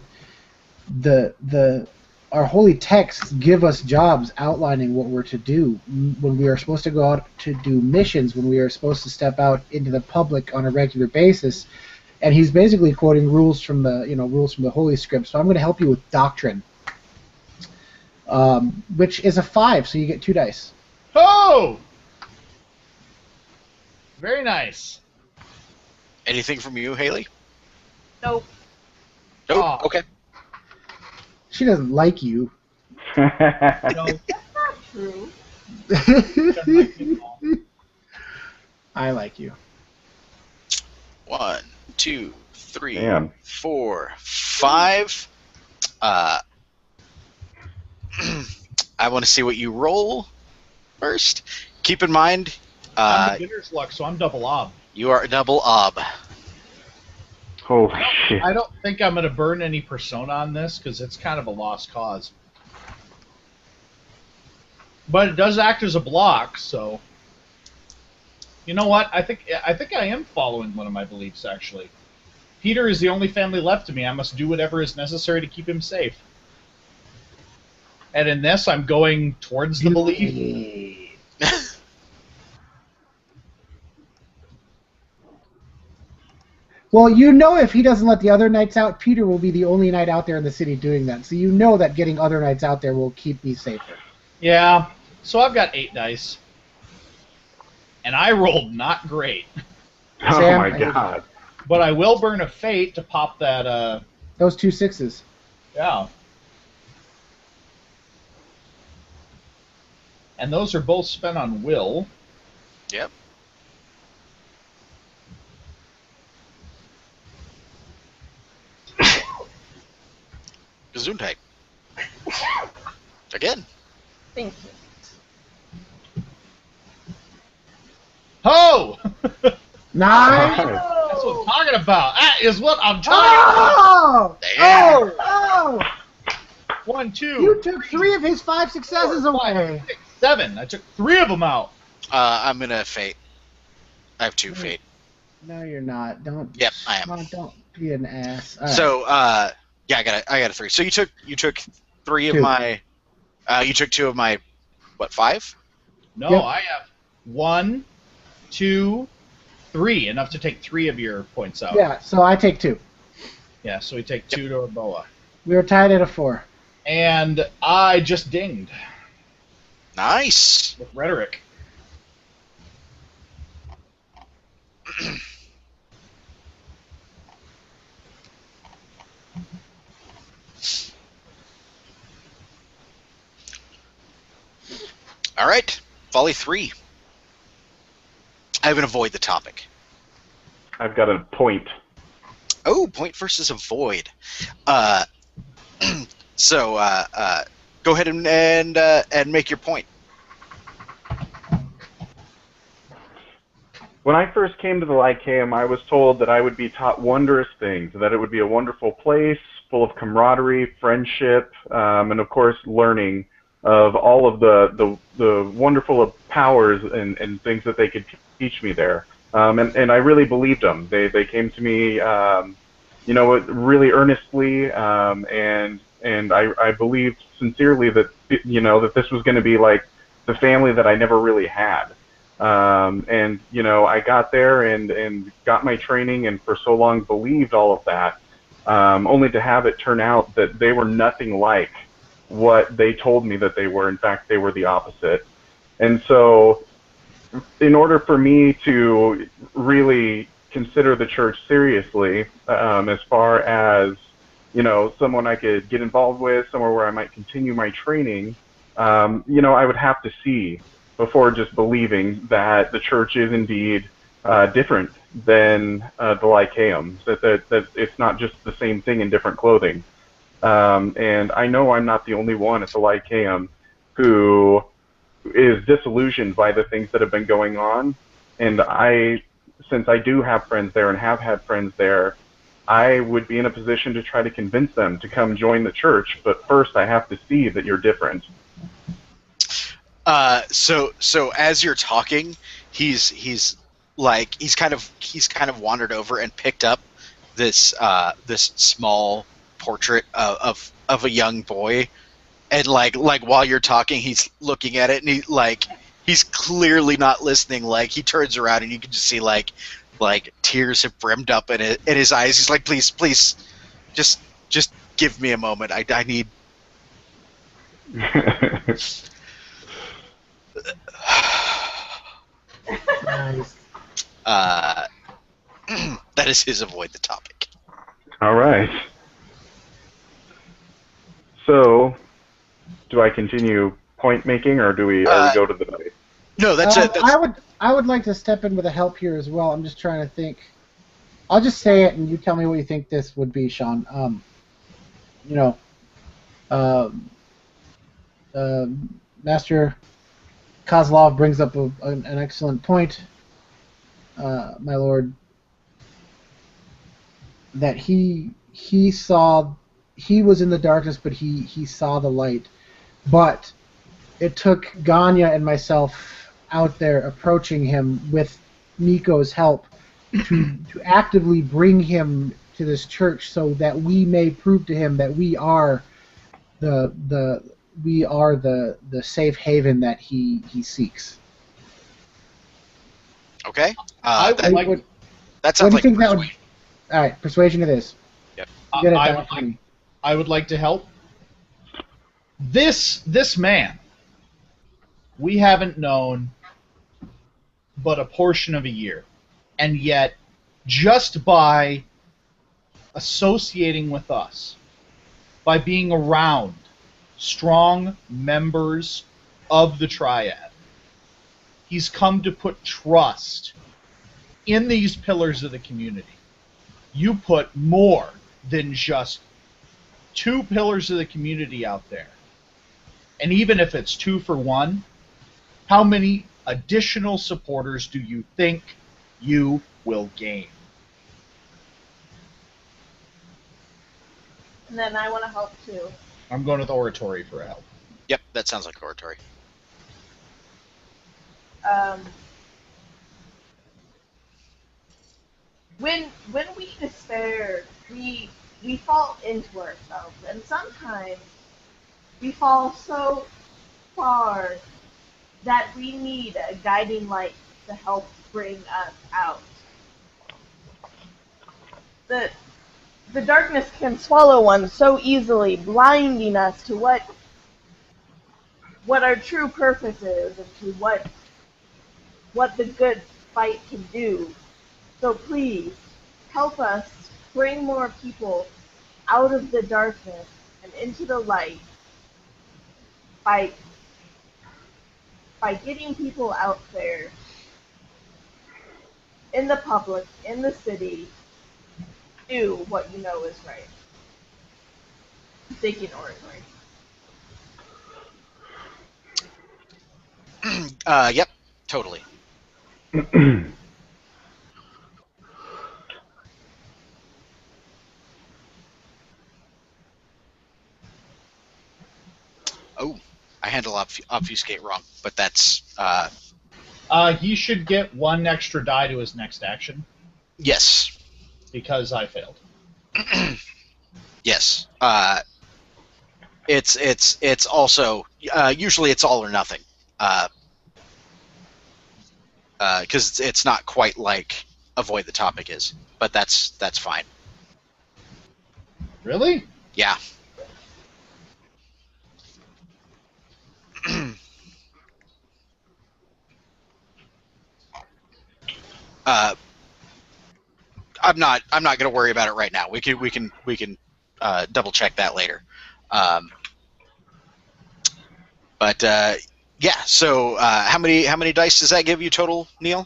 our holy texts give us jobs outlining what we're to do when we are supposed to go out to do missions, when we are supposed to step out into the public on a regular basis. And he's basically quoting rules from the Holy Script. So I'm going to help you with doctrine, which is a 5, so you get 2 dice. Oh! Very nice. Anything from you, Haley? Nope. Nope. Aw. Okay. She doesn't like you. No. That's not true. Doesn't like me at all. I like you. 1, 2, 3, Damn. 4, 5. I want to see what you roll first. Keep in mind, I'm beginner's luck, so I'm double ob. you are double ob. Holy shit. I don't think I'm going to burn any persona on this because it's kind of a lost cause. But it does act as a block, so you know what? I think I am following one of my beliefs actually. Peter is the only family left to me. I must do whatever is necessary to keep him safe. And in this, I'm going towards the belief. Well, you know if he doesn't let the other knights out, Peter will be the only knight out there in the city doing that. So you know that getting other knights out there will keep me safer. Yeah. So I've got 8 dice. And I rolled not great. Oh Sam, my god. But I will burn a fate to pop that, Those 2 6s. yeah. And those are both spent on will. Yep. Gesundheit. Again. Thank you. Ho! Nine. That's what I'm talking about. That is what I'm talking about. Oh! Damn. Oh! 1, 2. You took 3 of his 5 successes away. 6, 7. I took 3 of them out. I'm gonna fate. I have 2 fate. No, you're not. Don't. Yep, I am. Come on, don't be an ass. All right. So, yeah, I got a 3. So you took 3 of 2. my. You took 2 of my. What, 5? No, Yep. I have 1, 2, 3. Enough to take 3 of your points out. Yeah, so I take 2. Yeah, so we take 2 to Boa. We were tied at a 4. And I just dinged Nice. with rhetoric. All right. Volley 3. I have an avoid the topic. I've got a point. Oh, point versus avoid. So go ahead and make your point. When I first came to the Lyceum, I was told that I would be taught wondrous things, that it would be a wonderful place, full of camaraderie, friendship, and of course learning of all of the wonderful powers and things that they could teach me there. And I really believed them. They came to me really earnestly, and I believed sincerely that that this was going to be like the family that I never really had. And I got there and got my training, and for so long believed all of that, only to have it turn out that they were nothing like what they told me that they were. In fact, they were the opposite. And so, in order for me to really consider the church seriously, as far as someone I could get involved with, somewhere where I might continue my training, I would have to see before just believing that the church is indeed different than the Lycaeum, that it's not just the same thing in different clothing. And I know I'm not the only one at the Lycaeum who is disillusioned by the things that have been going on. And since I do have friends there and have had friends there, I would be in a position to try to convince them to come join the church. But first, I have to see that you're different. So as you're talking, he's kind of wandered over and picked up this small portrait of a young boy, and like while you're talking, he's looking at it, and he's clearly not listening. Like, he turns around and you can just see like tears have brimmed up in his eyes. He's like, please, just give me a moment. I need. Nice. That is his avoid the topic. All right. So, do I continue point making, or do we go to the dice? No, that's it. I would like to step in with a help here as well. I'm just trying to think. I'll just say it, and you tell me what you think this would be, Sean. Master Kozlov brings up an excellent point, my lord. That he was in the darkness, but he saw the light. But it took Ganya and myself out there approaching him with Nico's help to actively bring him to this church, so that we may prove to him that we are the safe haven that he seeks. Okay. That sounds what like do you think that would? persuasion. All right, persuasion it is. Yep. Get it back to me. I would like to help. This man, we haven't known but a portion of a year, and yet just by associating with us, by being around strong members of the Triad, he's come to put trust in these pillars of the community. You put more than just 2 pillars of the community out there. And even if it's 2 for 1, how many additional supporters do you think you will gain? And then I want to help too. I'm going with oratory for help. Yep, that sounds like oratory. When we despair, we fall into ourselves, and sometimes we fall so far that we need a guiding light to help bring us out. The darkness can swallow one so easily, blinding us to what our true purpose is, and to what the good fight can do. So please, help us bring more people out of the darkness and into the light by getting people out there in the public, in the city, do what you know is right. I'm thinking oratory. Yep, totally. Oh, I handle obfuscate wrong, but that's He should get 1 extra die to his next action yes. because I failed. Yes. It's also usually it's all or nothing. Because it's not quite like avoid the topic is, but that's fine. Really? Yeah. uh, I'm not going to worry about it right now. We can double check that later. Um, but yeah. So how many dice does that give you total, Neil?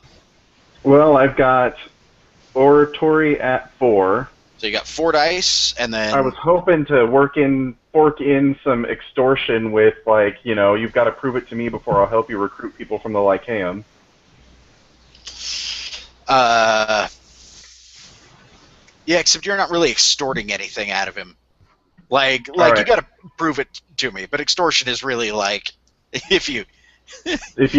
Well, I've got oratory at 4. So you got 4 dice, and then I was hoping to fork in some extortion with, like, you've got to prove it to me before I'll help you recruit people from the Lycaeum. Yeah, except you're not really extorting anything out of him. Like right. You got to prove it to me, but extortion is really like if you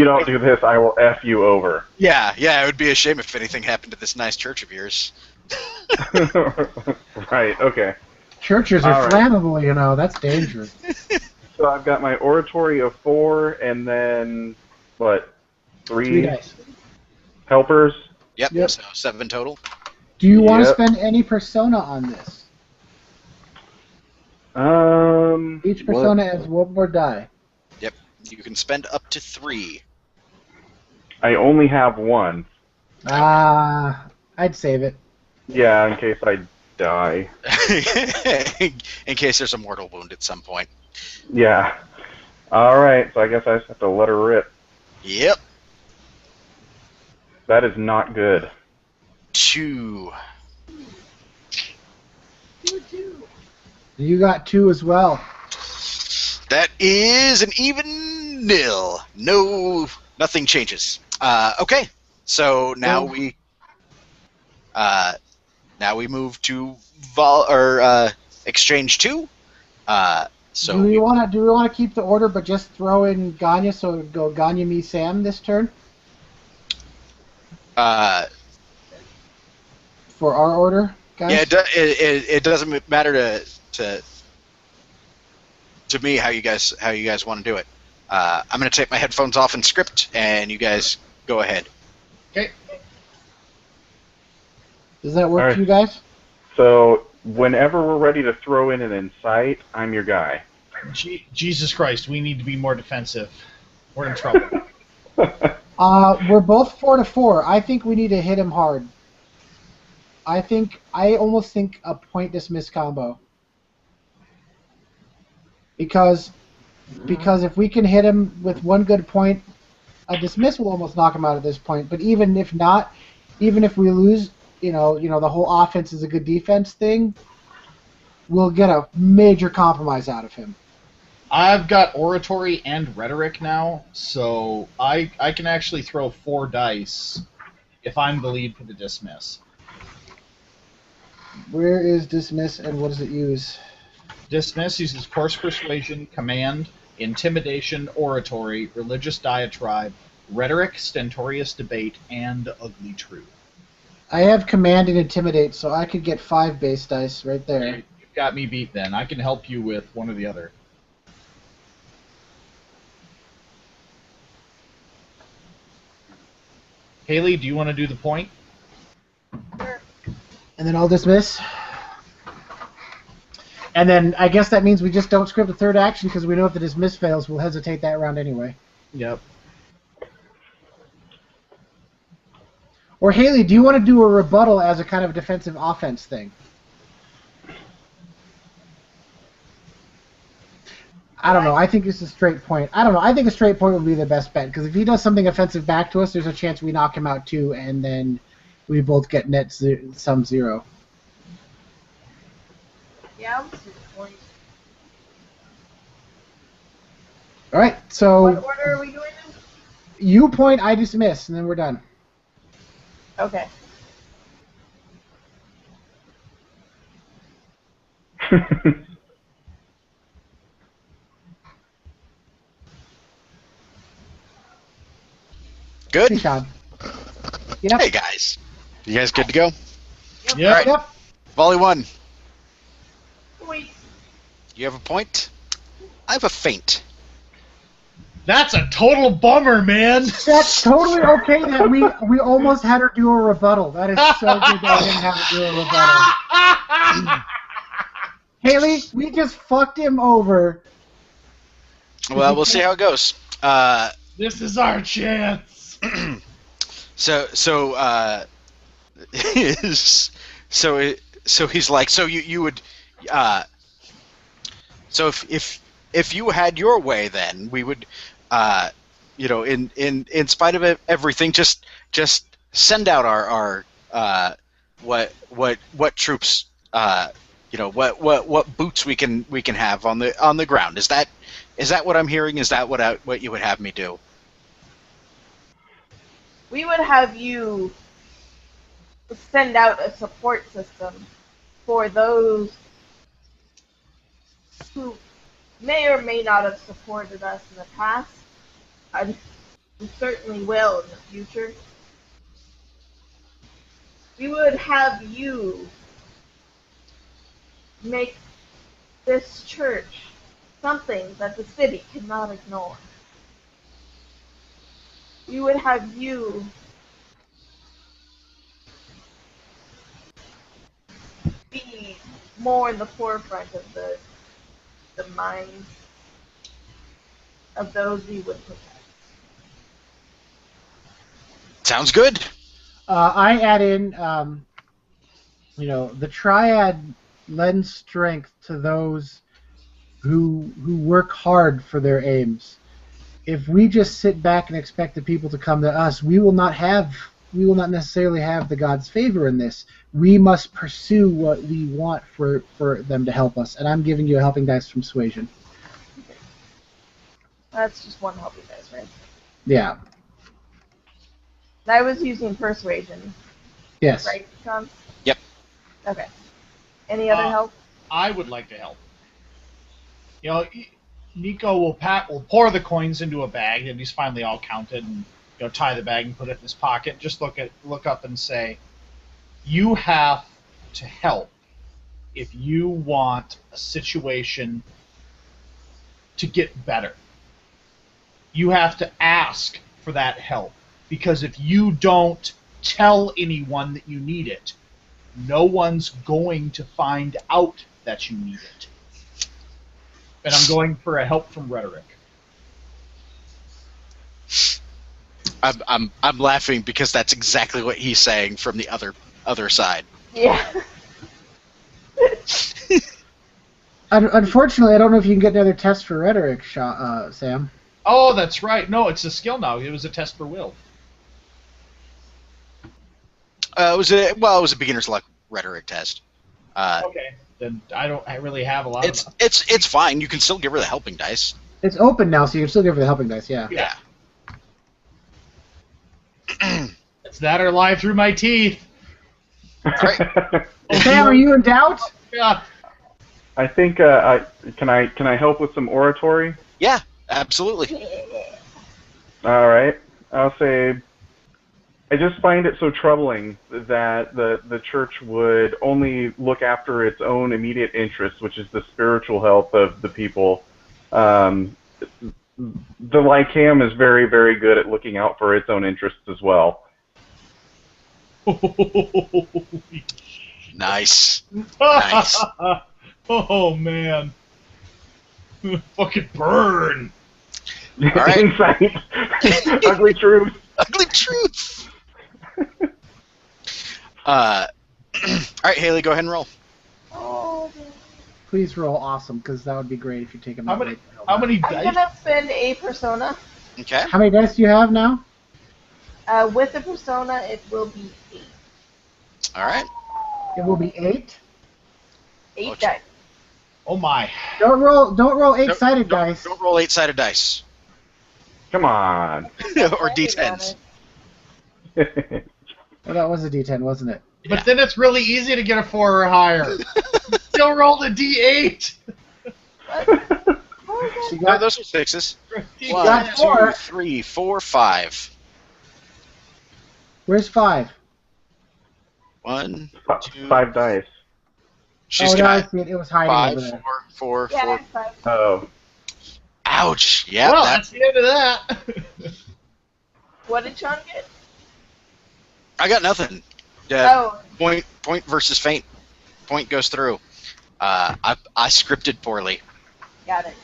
don't do this, I will F you over. Yeah, it would be a shame if anything happened to this nice church of yours. Right, okay. Churches are flammable, that's dangerous. So I've got my oratory of 4, and then, what, 3 dice. Helpers? Yep, so 7 total. Do you want to spend any persona on this? Each persona has 1 more die. Yep, you can spend up to 3. I only have 1. I'd save it. Yeah, in case I die. In case there's a mortal wound at some point. Yeah. Alright, so I guess I just have to let her rip. Yep. That is not good. 2. You got 2 as well. That is an even nil. Nothing changes. Okay, so now we move to exchange 2. So do we want to keep the order, but just throw in Ganya, so it would go Ganya, me, Sam this turn? For our order, guys. Yeah, it doesn't matter to me how you guys want to do it. I'm going to take my headphones off and script, and you guys go ahead. Okay. Does that work for you guys? So whenever we're ready to throw in an incite, I'm your guy. Jesus Christ, we need to be more defensive. We're in trouble. We're both 4 to 4. I think we need to hit him hard. I almost think a point dismiss combo. Because if we can hit him with 1 good point, a dismiss will almost knock him out at this point. But even if not, even if we lose, the whole offense is a good defense thing, we'll get a major compromise out of him. I've got oratory and rhetoric now, so I can actually throw 4 dice if I'm the lead for the dismiss. Where is dismiss and what does it use? Dismiss uses coarse persuasion, command, intimidation, oratory, religious diatribe, rhetoric, stentorious debate, and ugly truth. I have command and intimidate, so I could get 5 base dice right there. You've got me beat then. I can help you with one or the other. Haley, do you want to do the point? Sure. And then I'll dismiss. And then I guess that means we just don't script a 3rd action because we know if the dismiss fails, we'll hesitate that round anyway. Yep. Or Haley, do you want to do a rebuttal as a kind of defensive offense thing? I don't know. I think it's a straight point. I don't know. I think a straight point would be the best bet because if he does something offensive back to us, there's a chance we knock him out too, and then we both get net sum 0. Yeah, I'll just do the point. All right. So What order are we doing this? you point, I dismiss, and then we're done. Okay. Good. Hey, Sean. Yep. Hey guys, you guys good to go? Yep. All right. Volley 1. You have a point. I have a feint. That's a total bummer, man. That's totally okay that we almost had her do a rebuttal. That is so good that we didn't have her do a rebuttal. Haley, we just fucked him over. Well, we'll see how it goes. This is our chance. So he's like, so you would, so if you had your way, then we would, in spite of everything, just send out our what troops, what boots we can have on the ground. Is that what I'm hearing? Is that what you would have me do? We would have you send out a support system for those who may or may not have supported us in the past, and who certainly will in the future. We would have you make this church something that the city cannot ignore. We would have you be more in the forefront of the minds of those we would protect. Sounds good. I add in, the triad lends strength to those who work hard for their aims. If we just sit back and expect the people to come to us, we will not necessarily have the God's favor in this. We must pursue what we want for them to help us. And I'm giving you a helping dice from Suasion. That's just one helping dice, right? Yeah. I was using persuasion. Yes. Right, Sean? Yep. Okay. Any other help? I would like to help. Nico will pour the coins into a bag, and he's finally all counted, and tie the bag and put it in his pocket. Just look up and say, "You have to help if you want a situation to get better. You have to ask for that help, because if you don't tell anyone that you need it, no one's going to find out that you need it." And I'm going for a help from rhetoric. I'm laughing because that's exactly what he's saying from the other side. Yeah. Unfortunately, I don't know if you can get another test for rhetoric, Sam. Oh, that's right. No, it's a skill now. It was a test for will. It was a beginner's luck rhetoric test. Okay, then I really have a lot. It's fine. You can still give her the helping dice. It's open now, so you can still give her the helping dice. Yeah. Yeah. It's that or lie through my teeth. Right. Sam, are you in doubt? Yeah. I think can I help with some oratory? Yeah, absolutely. All right. I'll say I just find it so troubling that the church would only look after its own immediate interests, which is the spiritual health of the people. The Lycaeum is very, very good at looking out for its own interests as well. Nice. Nice. Oh man. Fucking burn. All right. Insight. Ugly truth. Ugly truth. All right, Haley, go ahead and roll. Oh, Please roll awesome, because that would be great if you take a How minute. many I'm dice? gonna spend a persona. Okay. How many dice do you have now? With the persona, it will be 8. All right. It will be 8. 8 Okay. dice. Oh my. Don't roll 8-sided dice. Don't roll 8-sided dice. Come on. Or D10s. Well, that was a D10, wasn't it? But Yeah. then it's really easy to get a 4 or higher. Still rolled a D8. She No, got those are 6s. got 1, 4. 2, 3, 4, 5. Where's 5? 1, 2. 5 dice. She's Oh, no, I got see it. It was hiding 5, over there. 4, 4, Yeah, 4. 5. Oh, Ouch. Yeah, Well, that that's the end of that. What did Sean get? I got nothing. Oh, Point versus feint. Point goes through. I scripted poorly. got it.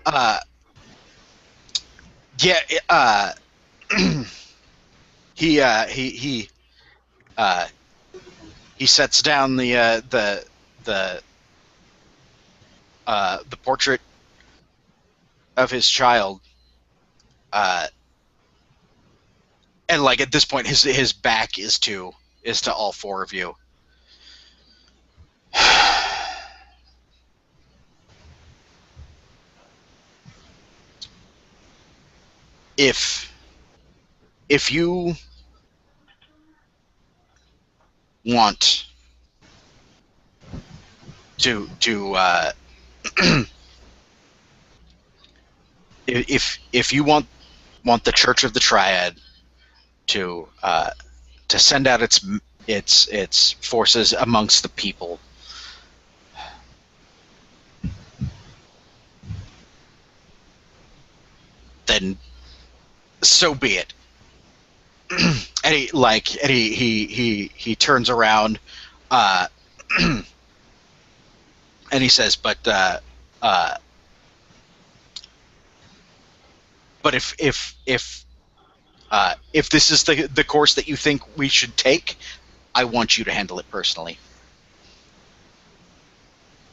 uh, yeah. He he sets down the portrait of his child. And like at this point, his back is to all 4 of you. If you want to if you want the Church of the Triad to send out its forces amongst the people, then so be it. And he turns around, and he says, but if this is the course that you think we should take, I want you to handle it personally.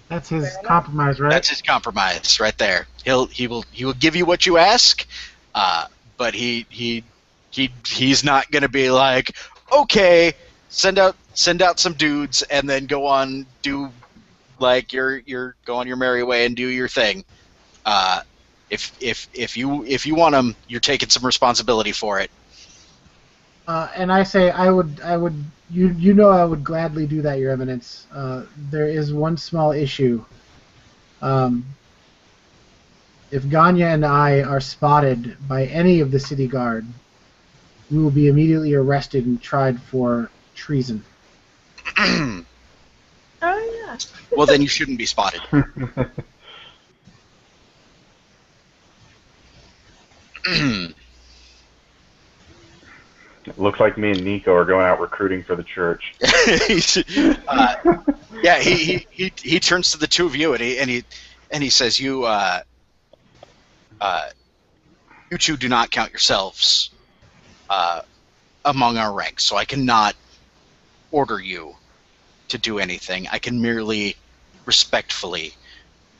That's his Fair enough. compromise, right? That's his compromise right there. He will give you what you ask, but he's not gonna be like, okay, send out some dudes and then go on do like you're go on your merry way and do your thing. If you want them, you're taking some responsibility for it. And I say I would you know I would gladly do that, Your Eminence. There is one small issue. If Ganya and I are spotted by any of the city guard, we will be immediately arrested and tried for treason. Oh yeah. Well, then you shouldn't be spotted. it looks like me and Nico are going out recruiting for the church. Yeah, he turns to the 2 of you and he says, you 2 do not count yourselves among our ranks, so I cannot order you to do anything. I can merely respectfully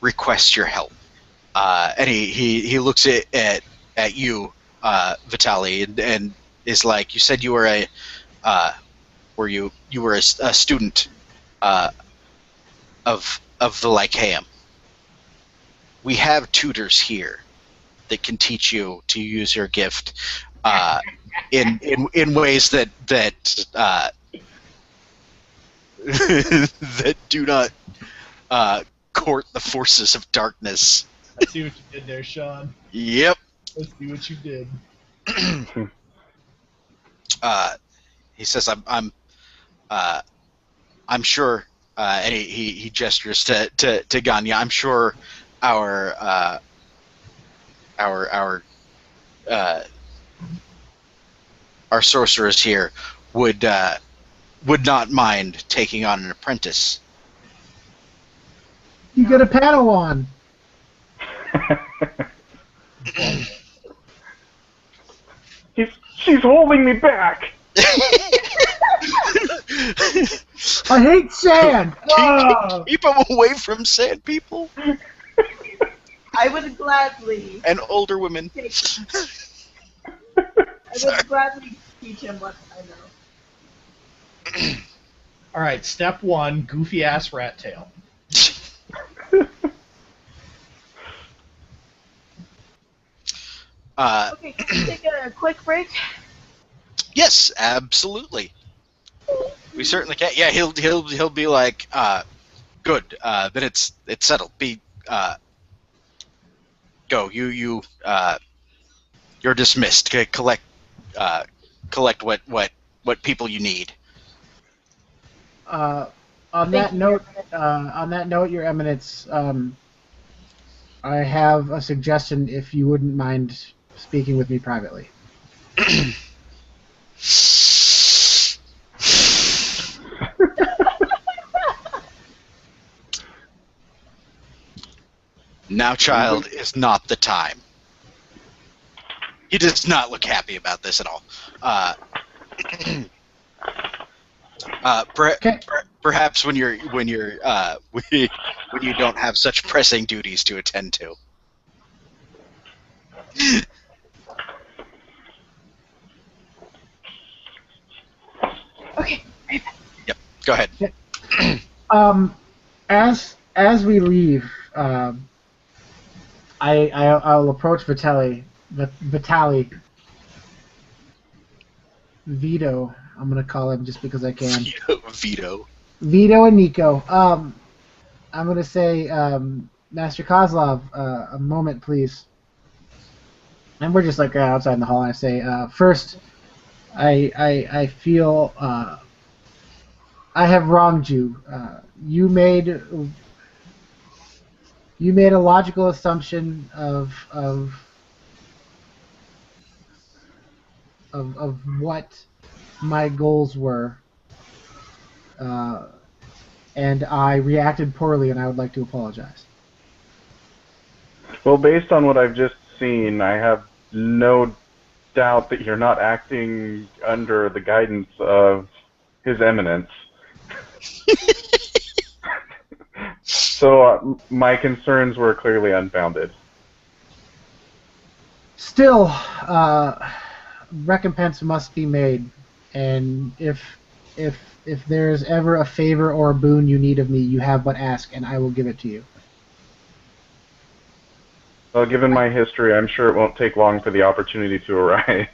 request your help. And he looks at you, Vitali, and is like, you said you were a you were a student of the Lycaeum. We have tutors here that can teach you to use your gift in ways that that do not court the forces of darkness. I see what you did there, Sean. Yep. I see what you did. He says, I'm sure," and he gestures to Ganya. "I'm sure our sorcerers here would not mind taking on an apprentice." You get a Padawan. She's holding me back. I hate sand. Oh! Keep him away from sand people I would gladly. and older women. I would gladly teach him what I know. All right, step 1: goofy ass rat tail. Okay, can we take a quick break? Yes, absolutely. We certainly can. Yeah, he'll be like, good. Then it's settled. Go. You're dismissed. Collect what people you need. On Thank that you, note, Your Eminence. Your Eminence, I have a suggestion. If you wouldn't mind speaking with me privately. Now, child, is not the time. He does not look happy about this at all. Okay. Perhaps when when you don't have such pressing duties to attend to. Okay. Yep. Go ahead. Um, as we leave, I'll approach Vitali, Vito. I'm gonna call him just because I can. Veto. Vito and Nico. I'm gonna say, Master Kozlov, a moment, please. And we're just like outside in the hall. And I say, first, I feel I have wronged you. You made a logical assumption of what my goals were, uh, and I reacted poorly, and I would like to apologize. Well, based on what I've just seen, I have no doubt that you're not acting under the guidance of His Eminence. So my concerns were clearly unfounded. Still, recompense must be made, and if there is ever a favor or a boon you need of me, you have but ask, and I will give it to you. Well, given my history, I'm sure it won't take long for the opportunity to arise.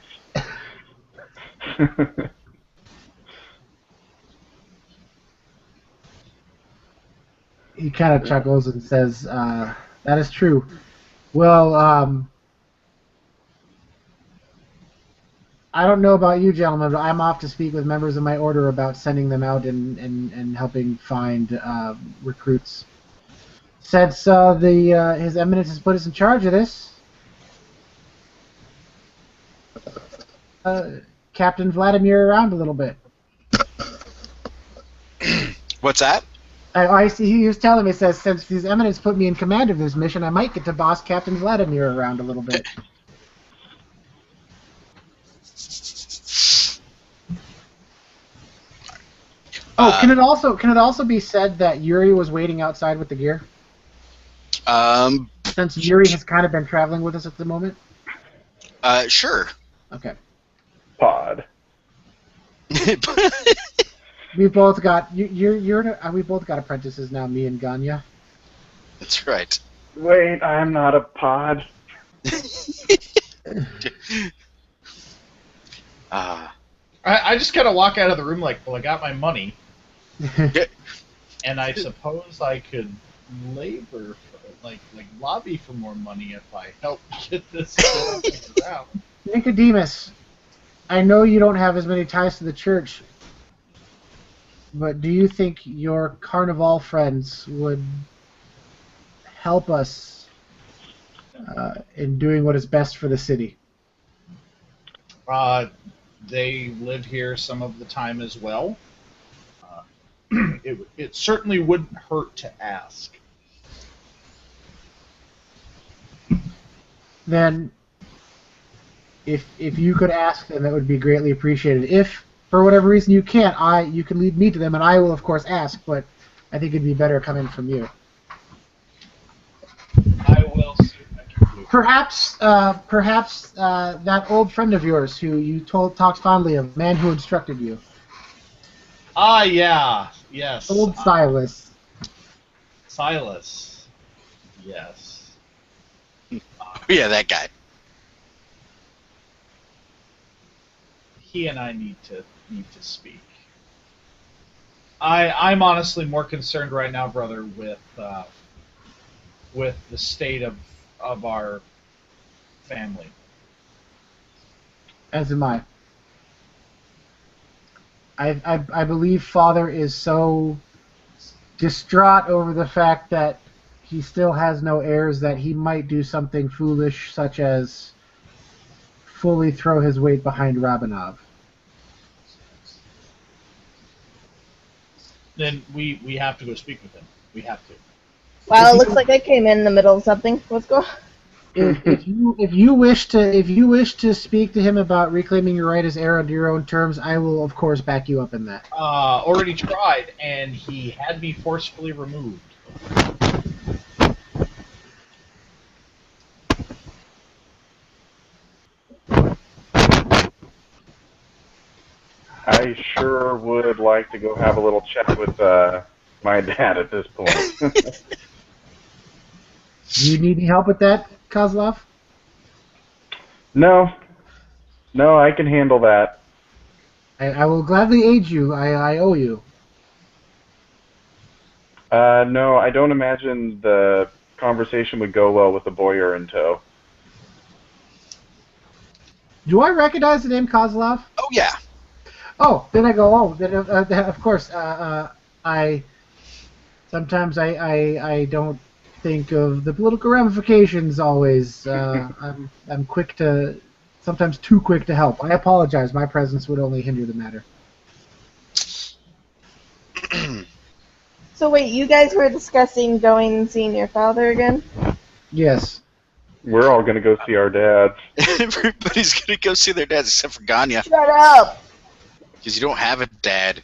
He kind of chuckles and says, "That is true. Well, I don't know about you, gentlemen, but I'm off to speak with members of my order about sending them out and helping find recruits. Since His Eminence has put us in charge of this, Captain Vladimir around a little bit." What's that? I see. He was telling me, says, since His Eminence put me in command of this mission, I might get to boss Captain Vladimir around a little bit. Oh, can it also be said that Yuri was waiting outside with the gear? Since Yuri has kind of been traveling with us at the moment. Sure. Okay. Pod. We both got we both got apprentices now, me and Ganya. That's right. Wait, I'm not a pod. I just kind of walk out of the room like, well, I got my money, and I suppose I could labor, like lobby for more money if I help get this around. Nicodemus, I know you don't have as many ties to the church, but do you think your carnival friends would help us in doing what is best for the city? They live here some of the time as well. It certainly wouldn't hurt to ask. Then, if you could ask them, that would be greatly appreciated. If for whatever reason you can't, you can lead me to them, and I will of course ask. But I think it'd be better coming from you. I will see what I can do. Perhaps that old friend of yours who you talked fondly of, man who instructed you. Ah, yeah, yes. Old Silas. Silas. Yes. Yeah, that guy. He and I need to speak. I'm honestly more concerned right now, brother, with the state of our family. As am I. I believe Father is so distraught over the fact that he still has no heirs, that he might do something foolish, such as fully throw his weight behind Rabinov. Then we have to go speak with him. We have to. Wow, it looks like I came in the middle of something. What's going on? If you wish to speak to him about reclaiming your right as heir under your own terms, I will of course back you up in that. Already tried, and he had me forcefully removed. I sure would like to go have a little chat with my dad at this point. Do you need any help with that, Kozlov? No, I can handle that. I will gladly aid you. I owe you. No, I don't imagine the conversation would go well with the boyar in tow. Do I recognize the name Kozlov? Oh yeah. Oh, then I go. Oh, then of course. I sometimes I don't think of the political ramifications always. I'm quick to, sometimes too quick to help. I apologize. My presence would only hinder the matter. So wait, you guys were discussing going and seeing your father again? Yes. We're all going to go see our dads. Everybody's gonna go see their dads except for Ganya, Shut up! because you don't have a dad.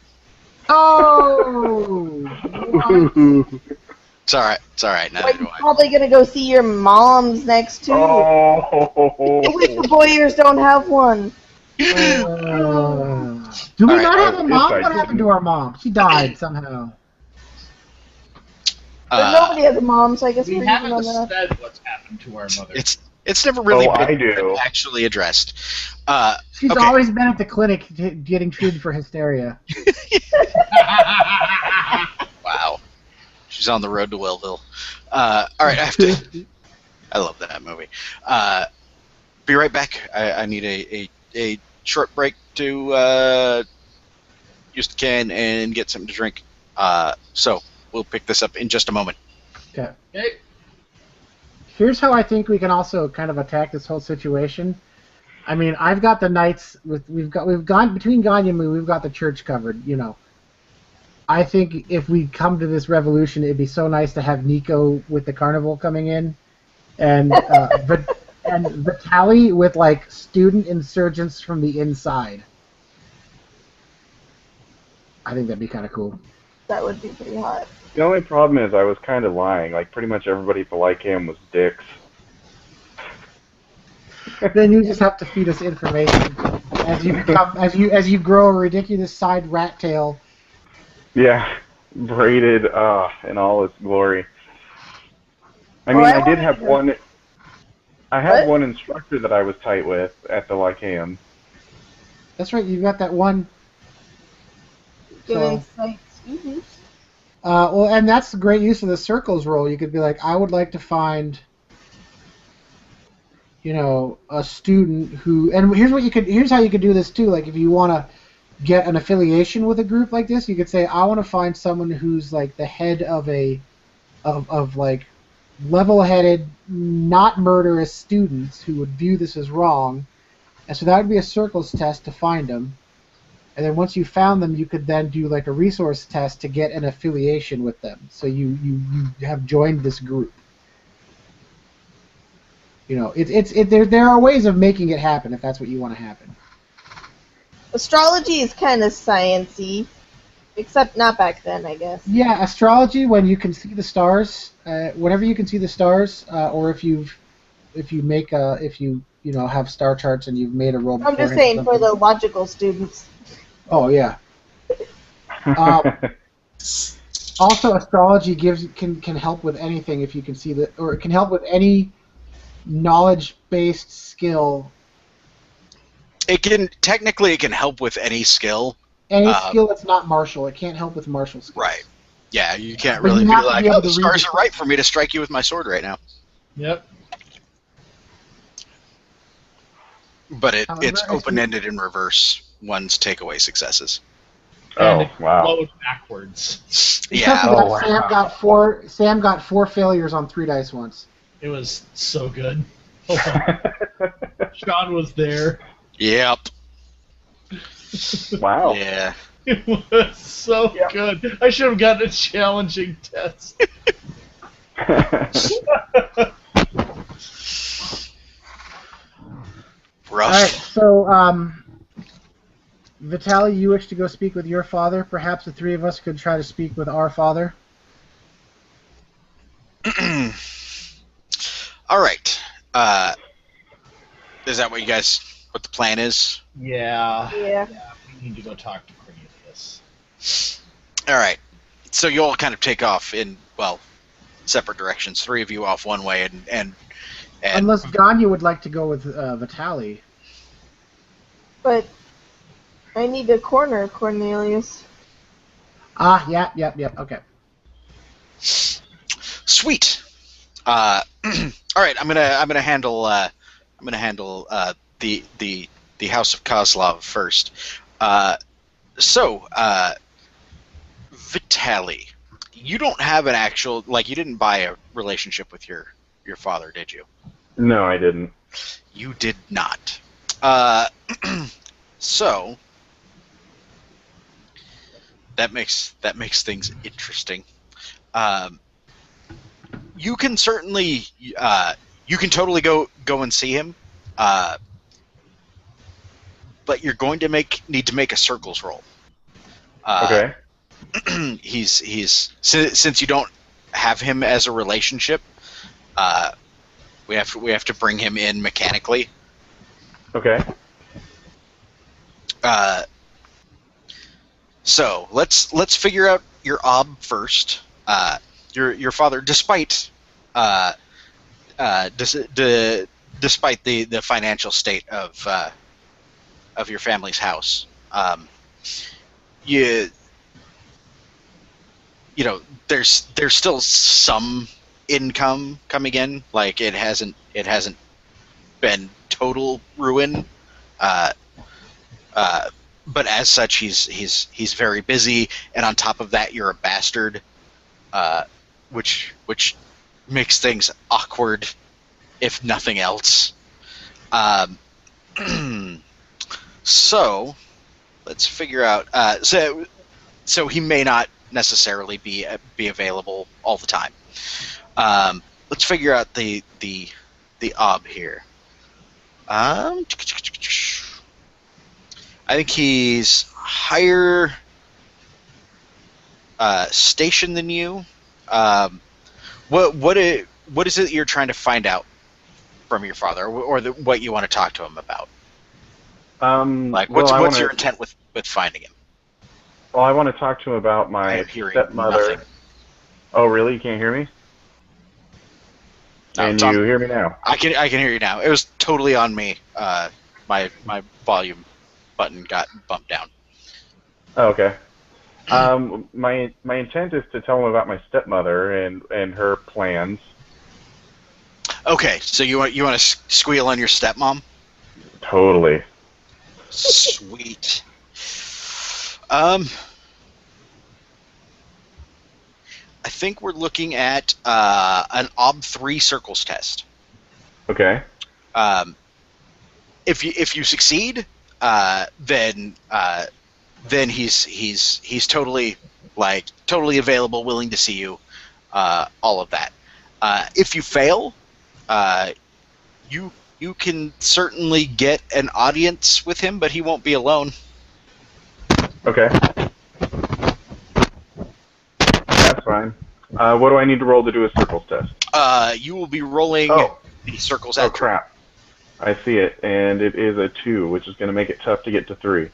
Oh. It's all right. It's all right. Well, Neither do you're I. probably gonna go see your mom's next too. Wait, the Boyers don't have one. Do we All not right, have a mom? I What happened didn't. to our mom? She died somehow. But nobody has a mom, so I guess We we're haven't using on that. said what's happened to our mother. It's never really Oh, I been do. actually addressed. She's Okay. always been at the clinic getting treated for hysteria. Wow. She's on the road to Wellville. All right, I have to. I love that movie. Be right back. I need a short break to use the can and get something to drink. So we'll pick this up in just a moment. Okay. Okay. Here's how I think we can also kind of attack this whole situation. I mean, I've got the knights we've gone between Ganya and me, we've got the church covered, you know. I think if we come to this revolution, it'd be so nice to have Nico with the carnival coming in, and and Vitali with like student insurgents from the inside. I think that'd be kind of cool. That would be pretty hot. The only problem is I was kind of lying. Like, pretty much everybody at the Lycam was dicks. Then you just have to feed us information as you become as you grow a ridiculous side rat tail. Yeah, braided in all its glory. I Well, mean, I I did wanted have to- one. I had What? one instructor that I was tight with at the Lyceum. That's right. You've got that one. Give So, insights. Mm-hmm. well, and that's the great use of the circles roll. You could be like, I would like to find, you know, a student who. And here's how you could do this too. Like, if you want to get an affiliation with a group like this, you could say, I want to find someone who's like the head of of like level-headed, not murderous students who would view this as wrong. And so that would be a circles test to find them. And then once you found them, you could then do like a resource test to get an affiliation with them. So you have joined this group. You know, there are ways of making it happen if that's what you want to happen. Astrology is kind of sciencey, except not back then, I guess. Yeah, astrology, when you can see the stars, whenever you can see the stars, or if you have star charts and you've made a roll. I'm just beforehand or saying for something. the logical students. Oh yeah. Also, astrology can help with anything if you can see that, or it can help with any knowledge-based skill. It can help with any skill. Any skill that's not martial. It can't help with martial skills. Right. Yeah, you can't But really you be have to like, be able oh, to the read stars the- are right for me to strike you with my sword right now. Yep. But it's However, if you- open-ended in reverse. One's takeaway successes. and Oh, it wow. flowed backwards. Because Yeah. of that, Oh, Sam wow. got four failures on 3 dice once. It was so good. Hold on. Sean was there. Yep. Wow. Yeah. It was so Yep. good. I should have gotten a challenging test. Rough. All right, so Vitaly, you wish to go speak with your father. Perhaps the three of us could try to speak with our father. All right. Is that what the plan is? Yeah. Yeah. We need to go talk to Cornelius. All right. So you all kind of take off in, well, separate directions. 3 of you off one way, and Unless Ganya would like to go with Vitaly. But I need to corner Cornelius. Ah, yep, okay. sweet. All right. I'm gonna handle the House of Kozlov first. So, Vitaly, you don't have an actual, you didn't buy a relationship with your father, did you? No, I didn't. You did not. So that makes things interesting. You can certainly, you can totally go and see him, but you're going to need to make a circles roll. Okay. Since you don't have him as a relationship, we have to bring him in mechanically. Okay. So let's figure out your ob first. Your father, despite despite the financial state of your family's house, you know there's still some income coming in. Like it hasn't been total ruin. But as such, he's very busy, and on top of that, you're a bastard, which makes things awkward, if nothing else. So let's figure out. So he may not necessarily be available all the time. Let's figure out the ob here. I think he's higher station than you. What is it you're trying to find out from your father, or what you want to talk to him about? What's your intent with finding him? Well, I want to talk to him about I my am hearing stepmother. nothing. Oh, really? You can't hear me? No, Can Tom, you hear me now? I can hear you now. It was totally on me. My volume button got bumped down. Oh, okay. My intent is to tell him about my stepmother and her plans. Okay, so you want to squeal on your stepmom? Totally. Sweet. I think we're looking at an Ob 3 circles test. Okay. If you succeed, then he's totally totally available, willing to see you, all of that. If you fail, you can certainly get an audience with him, but he won't be alone. Okay. That's fine. What do I need to roll to do a circles test? You will be rolling the circles Oh, at crap. I see it, and it is a 2, which is going to make it tough to get to 3.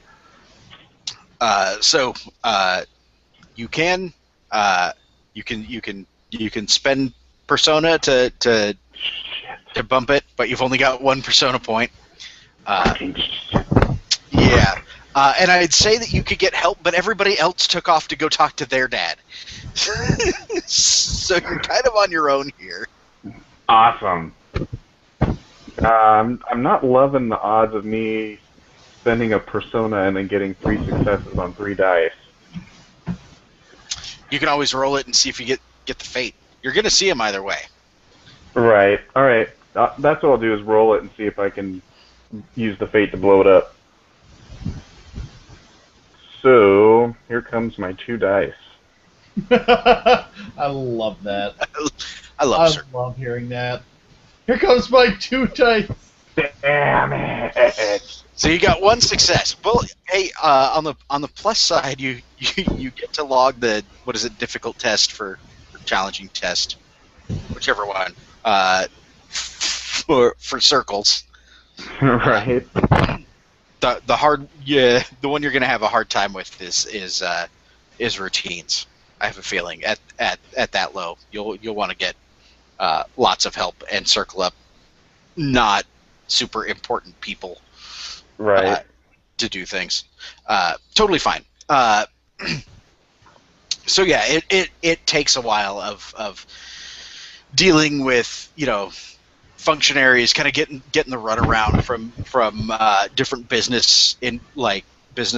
So you can spend persona to bump it, but you've only got 1 persona point. Yeah. And I'd say that you could get help, but everybody else took off to go talk to their dad. So you're kind of on your own here. Awesome. I'm not loving the odds of me spending a persona and then getting 3 successes on 3 dice. You can always roll it and see if you get the fate. You're gonna see him either way. Right. All right. That's what I'll do is roll it and see if I can use the fate to blow it up. So here comes my 2 dice. I love that. I love Sir. love hearing that. Here comes my 2 dice. Damn it! So you got 1 success. Well, hey, on the plus side, you get to log the difficult test for challenging test, whichever one. For circles. Right. The one you're gonna have a hard time with is routines. I have a feeling at that low you'll want to get lots of help and circle up not super important people Right. to do things. Totally fine. So yeah, it takes a while of dealing with functionaries, kind of getting the runaround from different business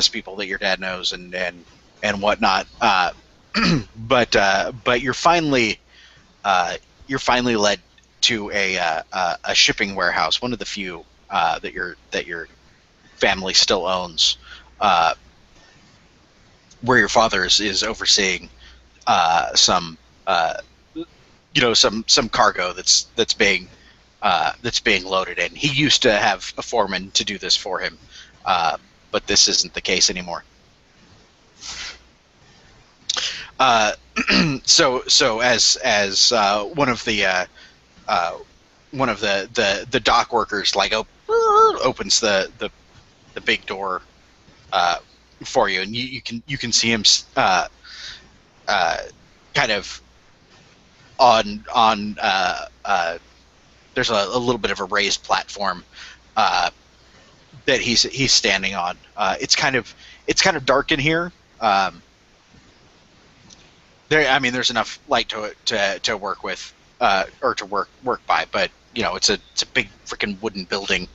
people that your dad knows and whatnot. But you're finally led to a shipping warehouse, one of the few that your family still owns, where your father is overseeing some some cargo that's being loaded in. He used to have a foreman to do this for him, but this isn't the case anymore. So as one of the dock workers opens the big door for you, and you can see him kind of on there's a little bit of a raised platform that he's standing on. It's kind of dark in here. There's enough light to work with or to work by, but it's a big freaking wooden building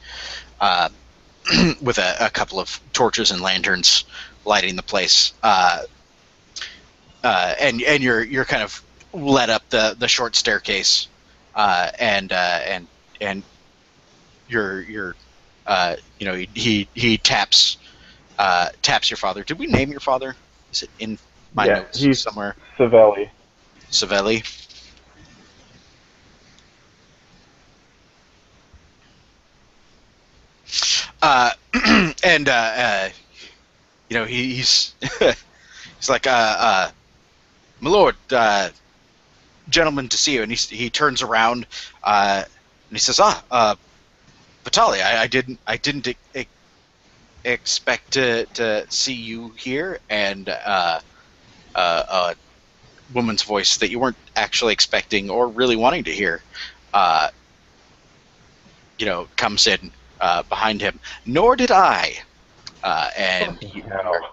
with a couple of torches and lanterns lighting the place. And you're kind of led up the short staircase, and you're he taps your father. Did we name your father? Is it in my notes he's somewhere? Savelli. Savelli. And he's he's like my lord, gentleman to see you. And he turns around and he says, Vitali, I didn't expect to see you here. And a woman's voice that you weren't actually expecting or really wanting to hear comes in behind him. Nor did I. And No.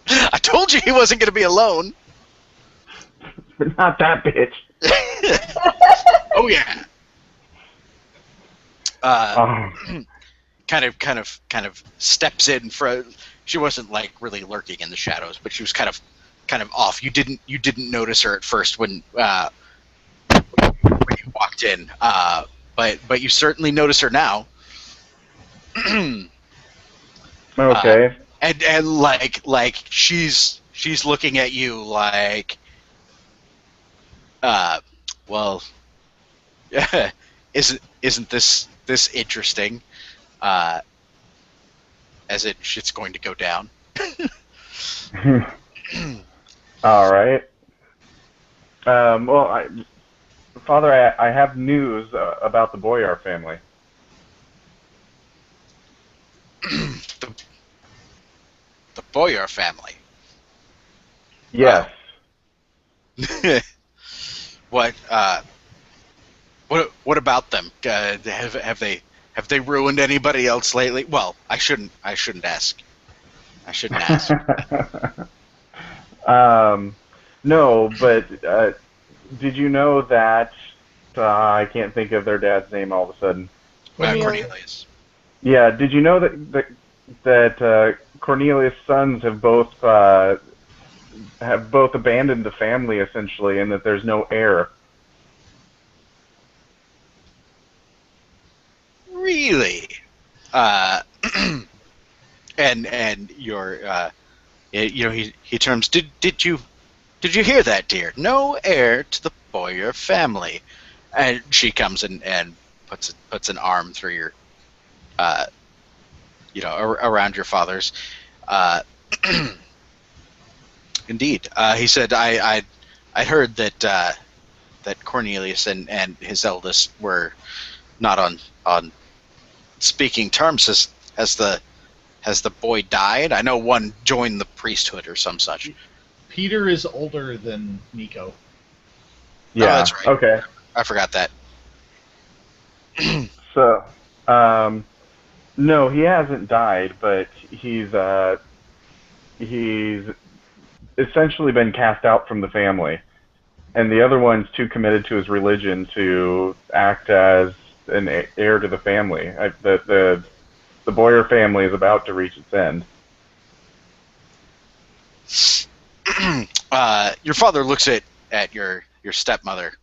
I told you he wasn't going to be alone. Not that bitch. Oh yeah. Kind of steps in for. She wasn't really lurking in the shadows, but she was kind of off. You didn't notice her at first when you walked in, but you certainly notice her now. Okay. And she's looking at you like, well, isn't this interesting? As shit's going to go down. All right. Well, Father, I have news about the Boyar family. The Boyar family. Yes. What about them? Have they ruined anybody else lately? Well, I shouldn't ask. I shouldn't ask. No, but did you know that I can't think of their dad's name all of a sudden? Cornelius. Yeah, did you know that Cornelius' sons have both have both abandoned the family essentially, and that there's no heir. Really? Uh, and your he turns. Did you hear that, dear? No heir to the Boyer family. And she comes and puts an arm through your uh, around your father's. Uh, indeed, he said, I heard that Cornelius and his eldest were not on speaking terms. Has the boy died? I know one joined the priesthood or some such. Peter is older than Nico. Yeah. Oh, that's right. Okay. I forgot that. So, no, he hasn't died, but he's essentially been cast out from the family, and the other one's too committed to his religion to act as an heir to the family. The Boyer family is about to reach its end. Your father looks at your stepmother,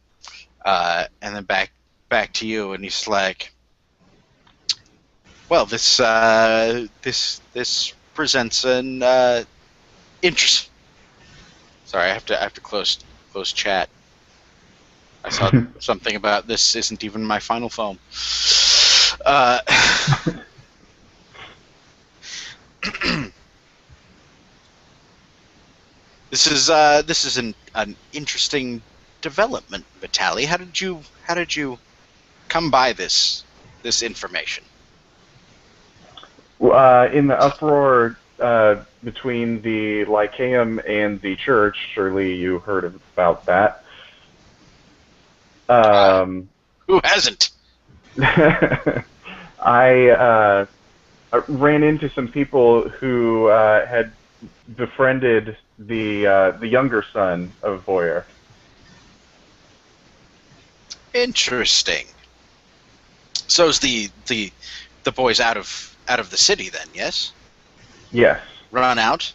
and then back to you, and he's like, "Well, this presents an interest." Sorry, I have to close chat. I saw something about this isn't even my final foam. This is an interesting development, Vitaly. How did you come by this information? In the uproar between the Lycaeum and the church, surely you heard about that. Who hasn't? I ran into some people who had befriended the younger son of Boyer. Interesting. So is the boy's out of the city then? Yes. Yes. Run out.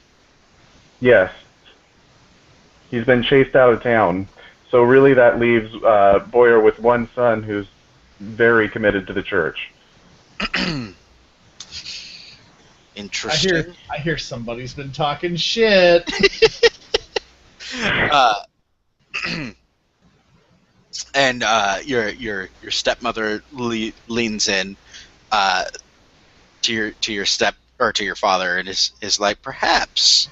Yes. He's been chased out of town. So really, that leaves Boyer with one son who's very committed to the church. Interesting. I hear somebody's been talking shit. And your stepmother leans in to your step or to your father and is like, perhaps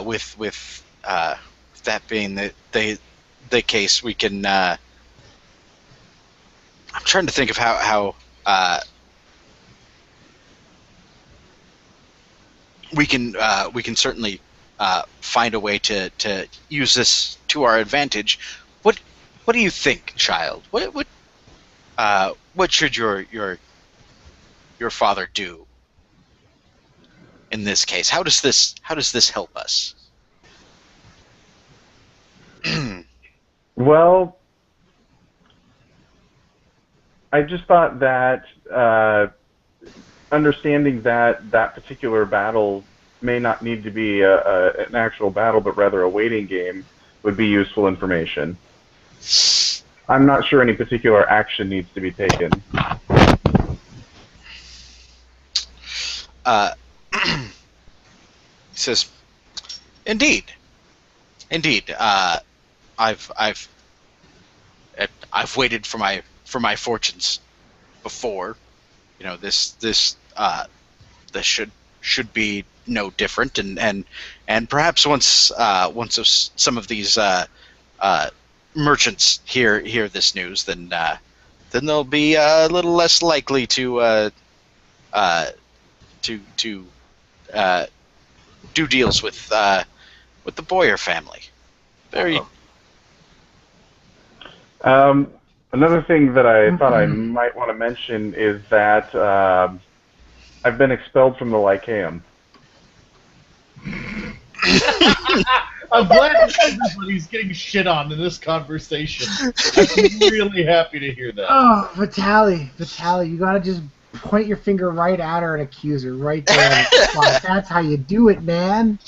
with that being the case, we can. I'm trying to think of how we can certainly find a way to use this to our advantage. What do you think, child? What should your father do in this case? How does this help us? Well, I just thought that understanding that particular battle may not need to be an actual battle, but rather a waiting game, would be useful information. I'm not sure any particular action needs to be taken. He says, "Indeed. I've waited for my fortunes before. This should be no different. And perhaps once some of these merchants hear this news, then they'll be a little less likely to do deals with the Boyer family. Very." Another thing that I thought I might want to mention is that I've been expelled from the Lycaeum. I'm glad that everybody's getting shit on in this conversation. I'm really happy to hear that. Oh, Vitaly, you gotta just point your finger right at her and accuse her right there on the spot. That's how you do it, man.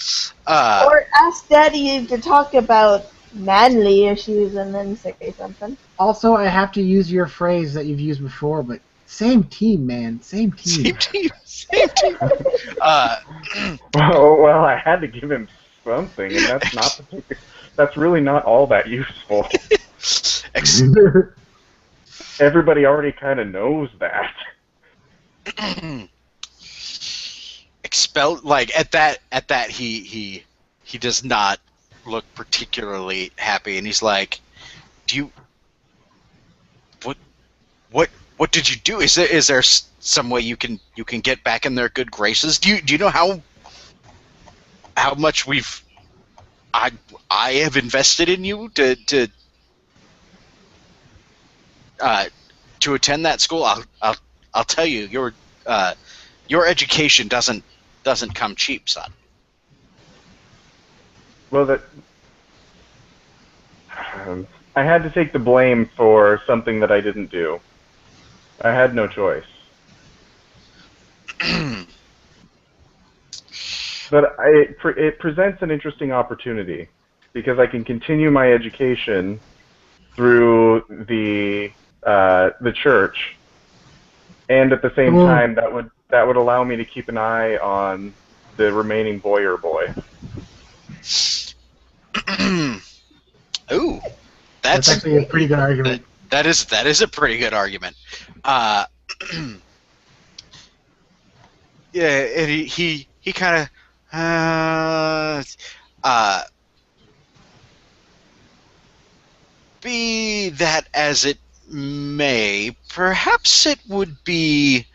Or ask Daddy to talk about manly issues and then say something. Also, I have to use your phrase that you've used before, but same team, man. Same team. Same team. Well, I had to give him something, and that's really not all that useful. Everybody already kind of knows that. Expel, like at that he does not look particularly happy, and he's like, "Do you what did you do? Is there some way you can get back in their good graces? Do you know how much I have invested in you to attend that school? I'll tell you, your education doesn't come cheap, son." Well, I had to take the blame for something that I didn't do. I had no choice. But it presents an interesting opportunity because I can continue my education through the church, and at the same time that would allow me to keep an eye on the remaining Boyer boy. Ooh, That's actually a pretty good argument. That is a pretty good argument. Yeah, and he kind of be that as it may, perhaps it would be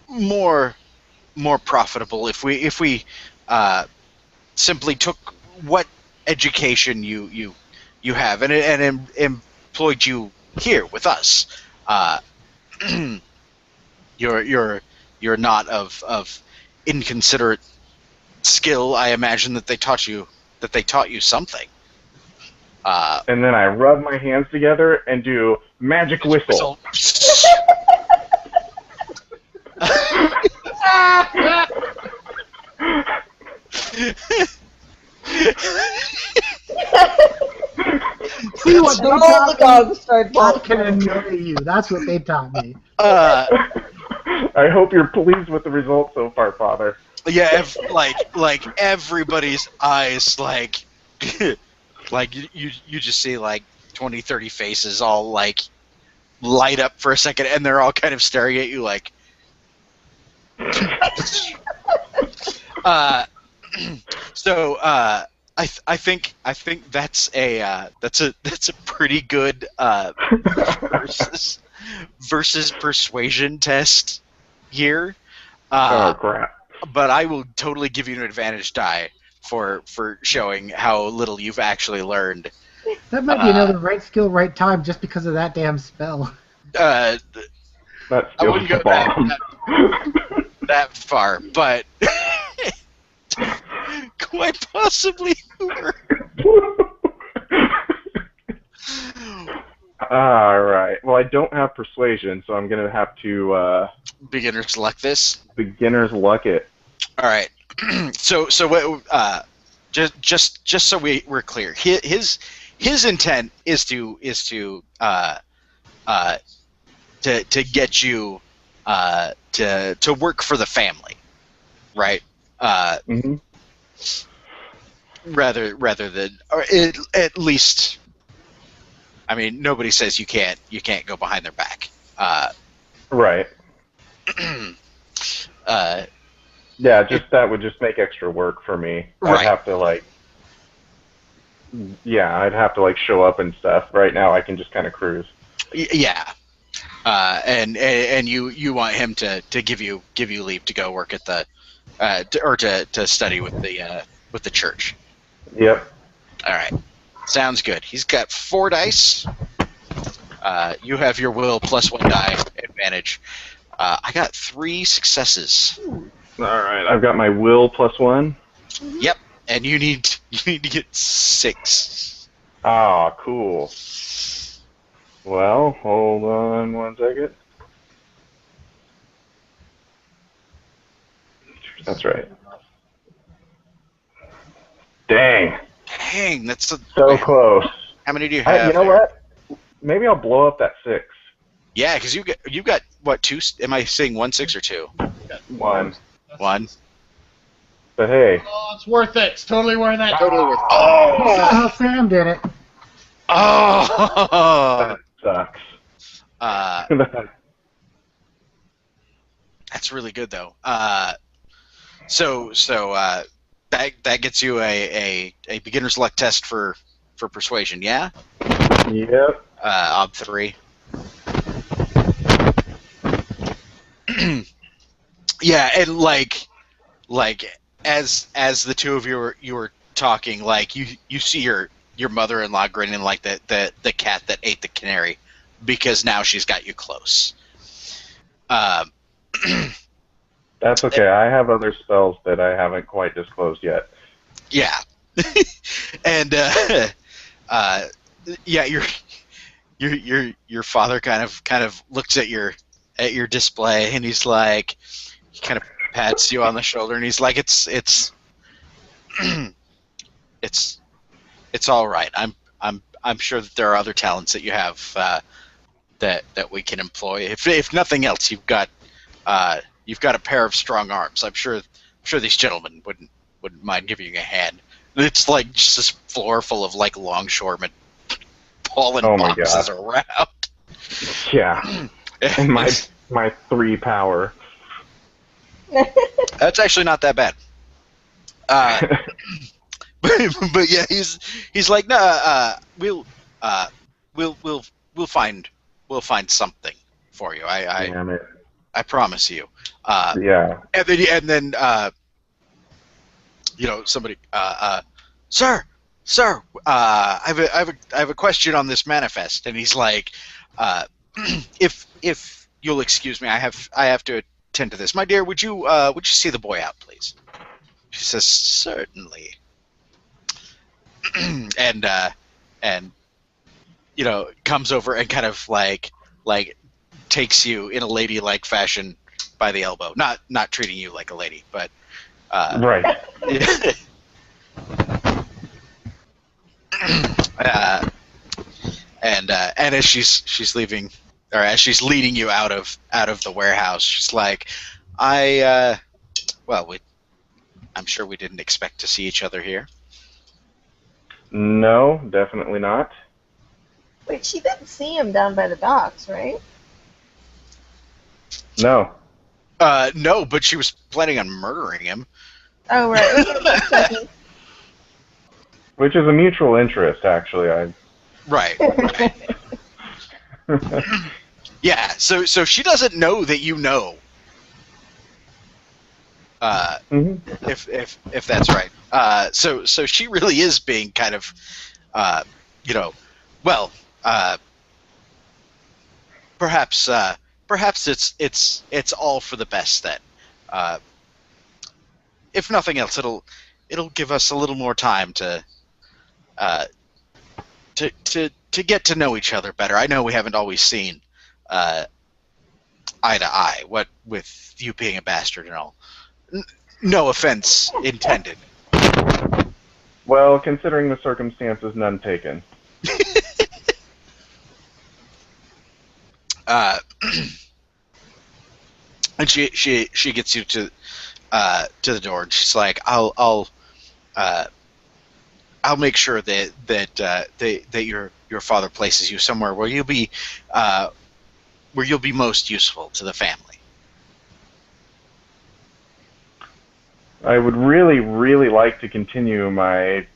more profitable if we simply took what education you have and employed you here with us. You're not of inconsiderate skill. I imagine that they taught you something. And then I rub my hands together and do magic whistle. See what they All the taught dogs start me? I barking. can annoy you. That's what they taught me. I hope you're pleased with the results so far, Father. Yeah, like everybody's eyes, like like you just see like 20, 30 faces all like light up for a second, and they're all kind of staring at you like. So I think that's a pretty good versus persuasion test here. Oh crap! But I will totally give you an advantage die for showing how little you've actually learned. That might be another right skill, right time, just because of that damn spell. That's I wouldn't go that far, but quite possibly Uber. All right. Well, I don't have persuasion, so I'm gonna have to Beginner's luck this. beginner's luck it. All right. So what? Just so we're clear, his intent is to get you to work for the family, right? Mm-hmm. Rather than, or at least, I mean, nobody says you can't go behind their back. Right. Yeah, just that would just make extra work for me. Right. I'd have to I'd have to show up and stuff. Right now, I can just kind of cruise. Yeah. And you want him to give you leave to go work at the or to study with the church. Yep. All right. Sounds good. He's got 4 dice. You have your will plus 1 die advantage. I got 3 successes. All right. I've got my will plus 1. Yep. And you need to get 6. Ah, cool. Well, hold on one second. That's right. Dang, Dang, that's a. so Wait, close. how many do you You have know there? what? Maybe I'll blow up that 6. Yeah, because you got what, two? Am I saying 1 6 or 2? One. That's 1. just- But hey. Oh, it's worth it. It's totally worth it. Totally worth. You saw Oh, how Sam did it. oh. That sucks. Uh, that's really good though. So that gets you a beginner's luck test for persuasion. Yeah. Yep. Ob 3. Yeah, and like as the two of you were talking, like you see your mother-in-law grinning like the cat that ate the canary, because now she's got you close. Um, That's okay. I have other spells that I haven't quite disclosed yet. yeah, and uh, yeah, your father kind of looks at your display, and he's like, he kind of pats you on the shoulder, and he's like, it's it's all right. I'm sure that there are other talents that you have that we can employ. If nothing else, you've got a pair of strong arms. I'm sure these gentlemen wouldn't mind giving you a hand. It's like just this floor full of like longshoremen pulling Oh my boxes God. around. Yeah. And my 3 power. That's actually not that bad. But yeah, he's like, no, we'll find something for you. Damn it. I promise you. Yeah. And then somebody, sir, I have a question on this manifest, and he's like, if you'll excuse me, I have to attend to this. My dear, would you see the boy out, please? She says, certainly. and comes over and kind of like takes you in a ladylike fashion by the elbow, not treating you like a lady, but Right. and as she's leaving, or as she's leading you out of the warehouse, she's like, I'm sure we didn't expect to see each other here. No, definitely not. Wait, she didn't see him down by the docks, right? No. No, but she was planning on murdering him. Oh, right. Okay, just checking. Which is a mutual interest, actually. Right. Yeah, so she doesn't know that you know. If that's right. So she really is being kind of, perhaps it's all for the best then. If nothing else, it'll give us a little more time to get to know each other better. I know we haven't always seen eye to eye. What with you being a bastard and all. No offense intended. Well, considering the circumstances, none taken. And she gets you to the door, and she's like, I'll make sure that your father places you somewhere where you'll be most useful to the family. I would really, really like to continue my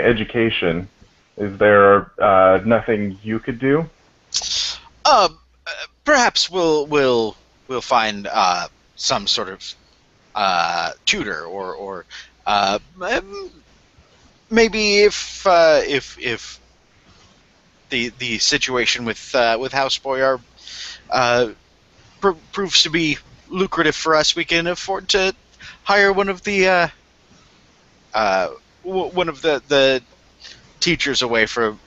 education. Is there nothing you could do? Perhaps we'll find some sort of tutor, or maybe if the situation with Houseboy proves to be lucrative for us, we can afford to hire one of the teachers away from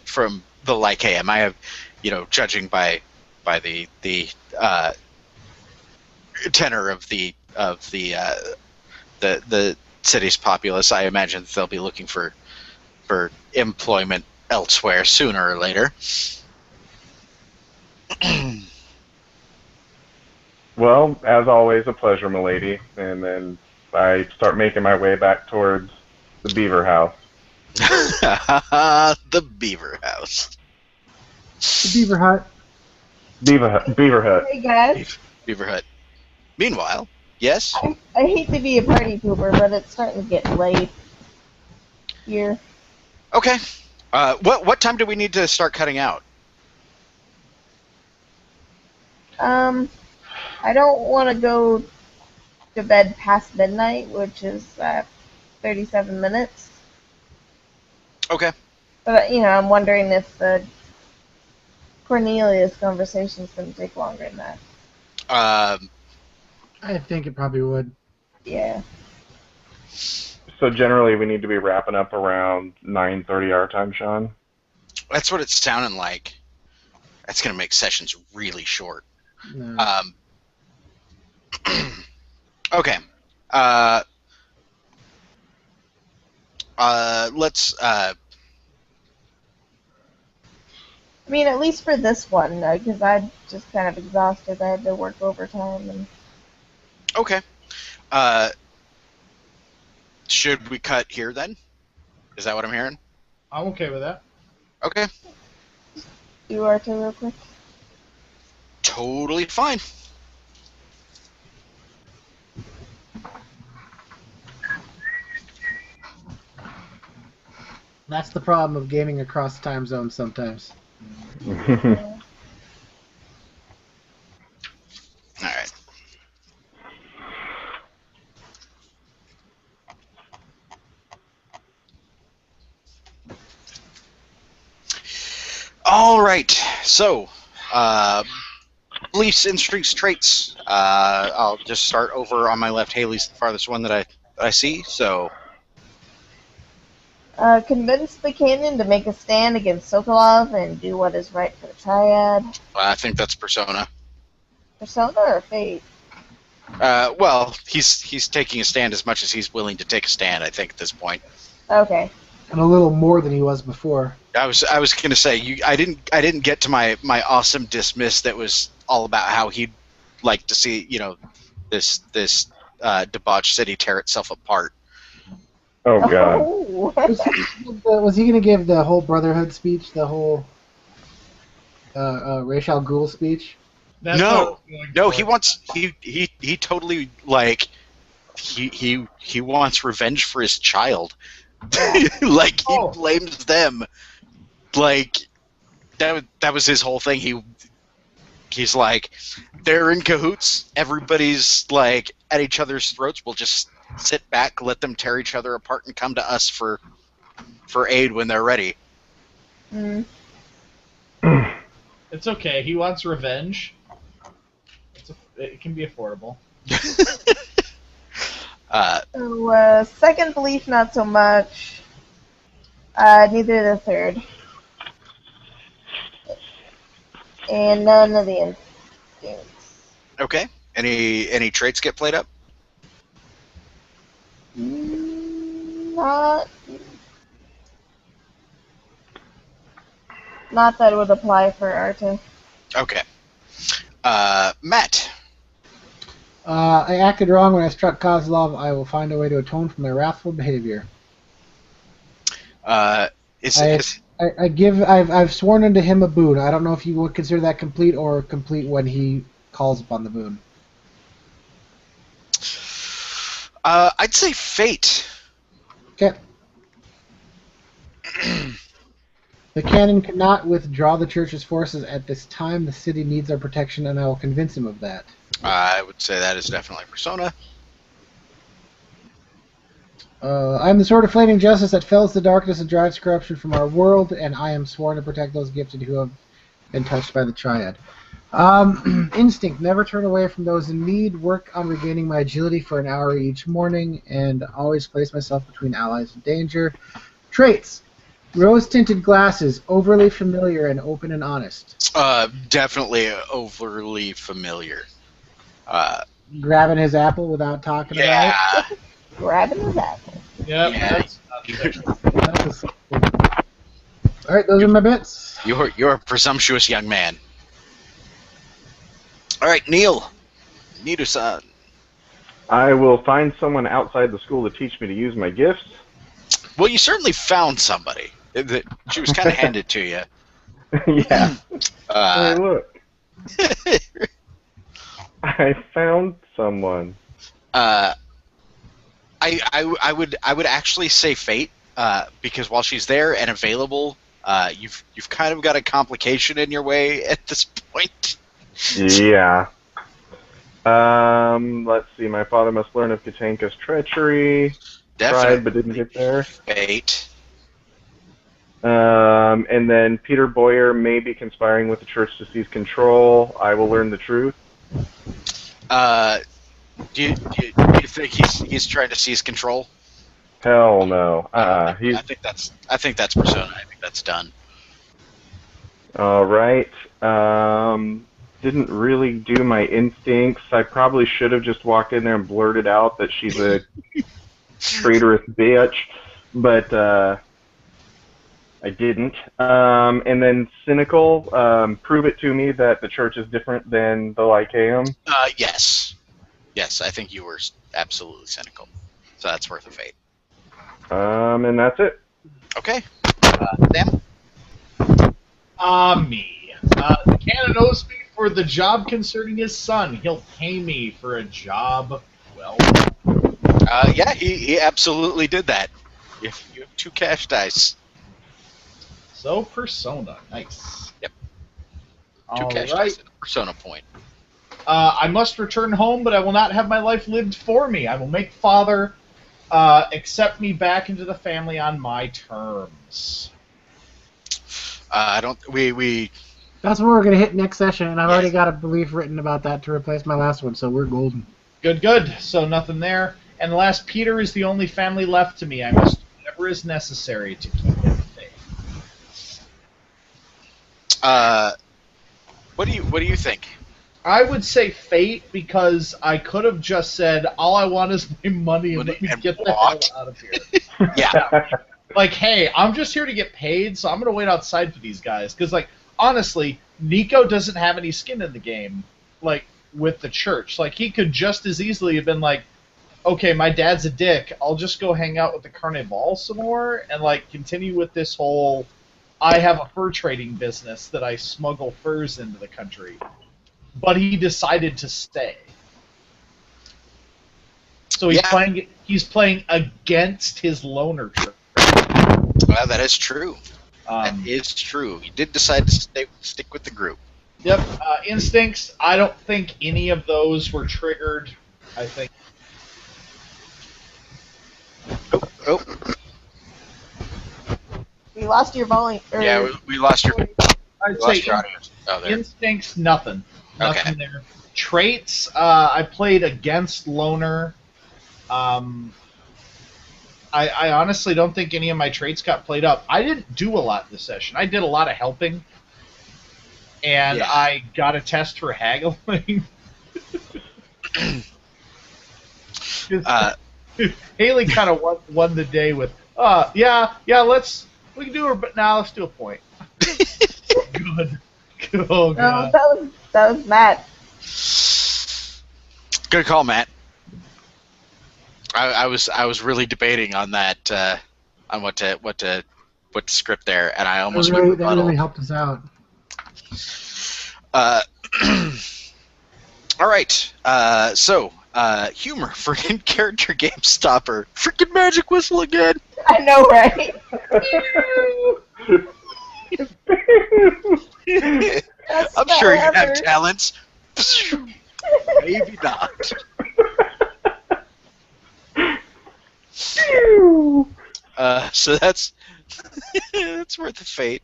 the Lycaeum. I have, judging by the tenor of the city's populace, I imagine that they'll be looking for employment elsewhere sooner or later. Well, as always, a pleasure, milady. And then I start making my way back towards the beaver house. The beaver house. The beaver hut. Beaver hut. Hey guys, Beaver hut. Meanwhile, yes? I hate to be a party pooper, but it's starting to get late here. Okay. What time do we need to start cutting out? I don't want to go to bed past midnight, which is 37 minutes. Okay. But, I'm wondering if the Cornelius conversation's going to take longer than that. I think it probably would. Yeah. So generally, we need to be wrapping up around 9:30 our time, Sean. That's what it's sounding like. That's going to make sessions really short. No. Okay. Let's. I mean, at least for this one, because I'm just kind of exhausted. I had to work overtime. And Okay. Should we cut here then? Is that what I'm hearing? I'm okay with that. Okay. do Arthur real quick. Totally fine. That's the problem of gaming across time zones sometimes. Yeah. All right. All right. So, beliefs, instincts, traits. I'll just start over on my left. Haley's the farthest one that I see. So, Convince the canyon to make a stand against Sokolov and do what is right for the Triad. I think that's Persona. Persona or Fate? Well, he's taking a stand as much as he's willing to take a stand. I think at this point. Okay. And a little more than he was before. I was gonna say I didn't get to my awesome dismiss that was all about how he'd like to see this debauched city tear itself apart. Oh God. Oh. Was he going to give the whole Brotherhood speech, the whole Ra's al Ghul speech? That's No. what I was going No, for. he wants he totally he wants revenge for his child. Like he Oh. blames them. Like that was his whole thing. He's like, they're in cahoots. Everybody's like at each other's throats. We'll just sit back, let them tear each other apart, and come to us for aid when they're ready. Mm. It's okay. He wants revenge. It can be affordable. So, second belief, not so much. Neither the third. And none of the instincts. Okay. Any traits get played up? Not that would apply for Arta. Okay. Matt. I acted wrong when I struck Kozlov. I will find a way to atone for my wrathful behavior. I've sworn unto him a boon. I don't know if you would consider that complete or complete when he calls upon the boon. I'd say fate. Okay. The cannon cannot withdraw the church's forces at this time. The city needs our protection, and I will convince him of that. I would say that is definitely Persona. I am the sword of flaming justice that fells the darkness and drives corruption from our world, and I am sworn to protect those gifted who have been touched by the Triad. Instinct, never turn away from those in need, work on regaining my agility for an hour each morning, and always place myself between allies in danger. Traits, Rose-tinted glasses, overly familiar and open and honest. Definitely overly familiar. Grabbing his apple without talking about it. Yeah. Grabbing his apple. Yep, Yeah. that's not fair. That's all right, those are my bits. You're a presumptuous young man. All right, Neil. Nido-san. I will find someone outside the school to teach me to use my gifts. Well, you certainly found somebody. She was kind of handed to you. Yeah. Hey, Uh, look. I found someone. I would actually say Fate, because while she's there and available, you've kind of got a complication in your way at this point. Yeah. Let's see. My father must learn of Katanka's treachery. Tried but didn't get there. Fate. And then Peter Boyer may be conspiring with the church to seize control. I will learn the truth. Do you think he's trying to seize control? Hell no. I He's think that's Persona. I think that's done. all right. Didn't really do my instincts. I probably should have just walked in there and blurted out that she's a traitorous bitch, but I didn't. And then cynical. Prove it to me that the church is different than the Lycaeum. Yes. Yes, I think you were absolutely cynical. So that's worth a Fate. And that's it. Okay. Sam? Me. The canon owes me for the job concerning his son. He'll pay me for a job well done. Yeah, he absolutely did that. You have 2 cash dice. So Persona, nice. Yep. 2 All cash right. dice and a Persona point. I must return home, but I will not have my life lived for me. I will make father accept me back into the family on my terms. I don't. We. That's what we're gonna hit next session, and I've Yes. already got a belief written about that to replace my last one, so we're golden. Good. So nothing there. And last, Peter is the only family left to me. I must do whatever is necessary to keep him safe. What do you think? I would say fate because I could have just said, all I want is my money and let me And get the hell walked. out of here. Yeah. Like, hey, I'm just here to get paid, so I'm going to wait outside for these guys. Because, like, honestly, Nico doesn't have any skin in the game, like, with the church. Like, he could just as easily have been like, okay, my dad's a dick, I'll just go hang out with the Carnival some more and, like, continue with this whole, I have a fur trading business that I smuggle furs into the country. But he decided to stay. So he's playing against his loner church. Well, that is true. That is true. He did decide to stick with the group. Yep. Instincts, I don't think any of those were triggered. I think. Oh. We lost your volume. Yeah, we lost your. I'd Lost say your audience. Oh, there. instincts, nothing. Nothing Okay. there. Traits, I played against loner. I honestly don't think any of my traits got played up. I didn't do a lot this session. I did a lot of helping. And Yeah. I got a test for haggling. Haley kind of won the day with, yeah, we can do her, but now let's do a point. Good. Oh, No, God. that was Matt. Good call, Matt. I was really debating on that on what to script there, and I almost went That really rebuttal. helped us out. All right. So humor for in-character game stopper. Freaking magic whistle again. I know, right? Best I'm spell sure you have ever. talents. Maybe not. So that's that's worth a fate.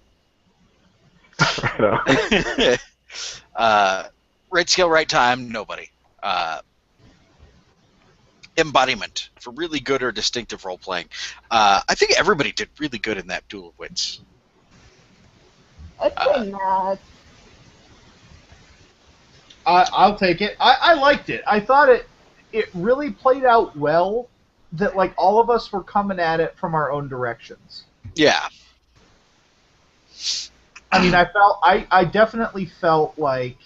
Right on. Right skill, right time, nobody. embodiment for really good or distinctive role playing. I think everybody did really good in that Duel of Wits. I'd say not. I'll take it. I liked it. I thought it really played out well. That like all of us were coming at it from our own directions. Yeah. I mean, I definitely felt like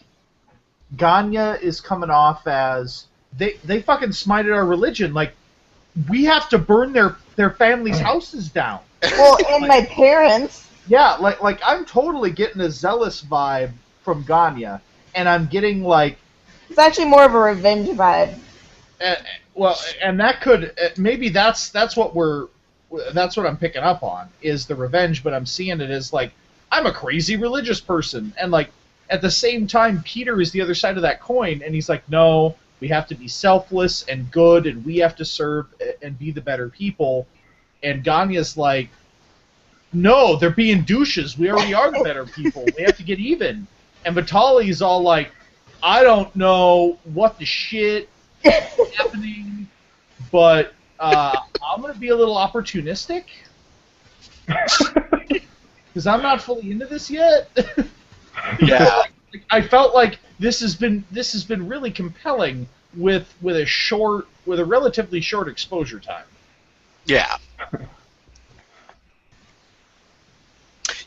Ganya is coming off as they fucking smited our religion. Like we have to burn their families' houses down. Well, and my parents. Yeah, like I'm totally getting a zealous vibe from Ganya, and I'm getting like It's actually more of a revenge vibe. well, and that could maybe that's what I'm picking up on is the revenge, but I'm seeing it as like I'm a crazy religious person, and like at the same time Peter is the other side of that coin, and he's like, no, we have to be selfless and good, and we have to serve and be the better people, and Ganya's like, no, they're being douches. We already are the better people. We have to get even, and Vitali's all like, I don't know what the shit happening, but I'm going to be a little opportunistic because I'm not fully into this yet. Yeah. I felt like this has been really compelling with a relatively short exposure time. Yeah.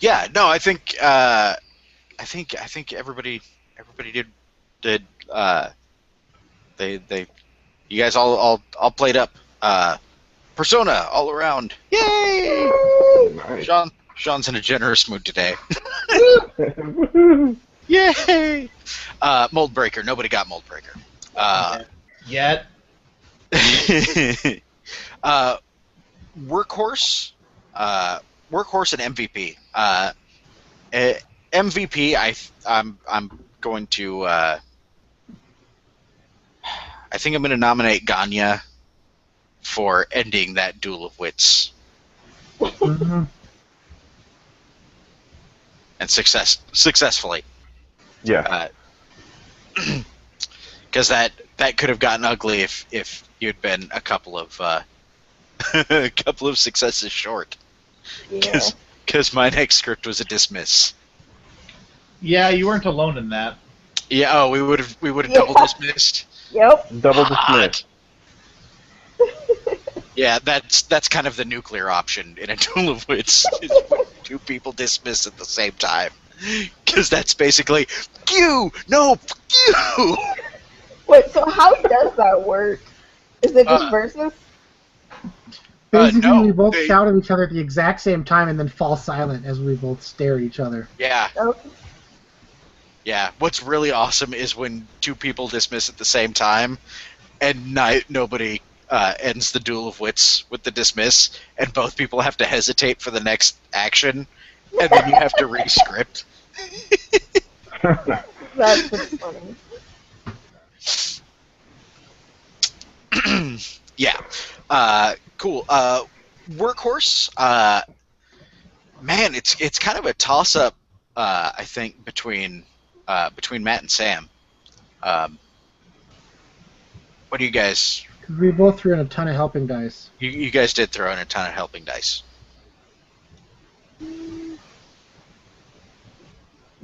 Yeah. No, I think everybody did. They you guys all played up. Persona all around. Yay! Nice. Sean's in a generous mood today. Woohoo. Yay! Mold Breaker. Nobody got Mold Breaker. Yet. Workhorse. Workhorse and MVP. MVP. I'm going to. I think I'm going to nominate Ganya for ending that Duel of Wits Mhm. and successfully. Yeah. Because that could have gotten ugly if you'd been a couple of a couple of successes short. Yeah. Because my next script was a dismiss. Yeah, you weren't alone in that. Yeah. Oh, we would have Yeah. double dismissed. Yep. Double Hot. dismiss. Yeah, that's kind of the nuclear option in a Duel of Wits. Is when two people dismiss at the same time. Because that's basically you. No, you. Wait, so how does that work? Is it just versus? Basically, no, we both they- shout at each other at the exact same time and then fall silent as we both stare at each other. Yeah. Okay. Yeah, what's really awesome is when two people dismiss at the same time, and nobody ends the Duel of Wits with the dismiss, and both people have to hesitate for the next action, and then you have to re-script. That's just funny. Yeah. Cool. Workhorse. Man, it's kind of a toss-up. I think between Matt and Sam. What do you guys? We both threw in a ton of helping dice. You guys did throw in a ton of helping dice.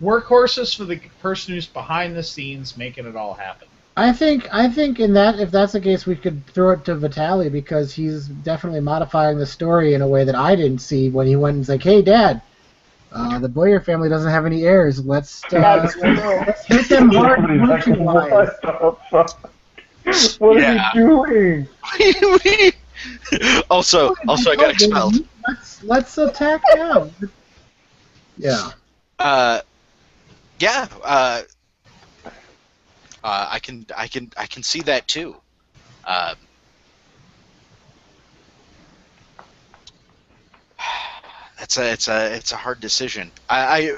Workhorses for the person who's behind the scenes making it all happen. I think in that, if that's the case, we could throw it to Vitaly because he's definitely modifying the story in a way that I didn't see when he went and was like, "Hey, Dad, the Boyer family doesn't have any heirs. Let's That's true. let's hit them hard Somebody's like, punching-wise." what the fuck? What Yeah. are you doing? also, I got expelled. Let's attack now. Yeah. Yeah. I can see that too. It's a hard decision. I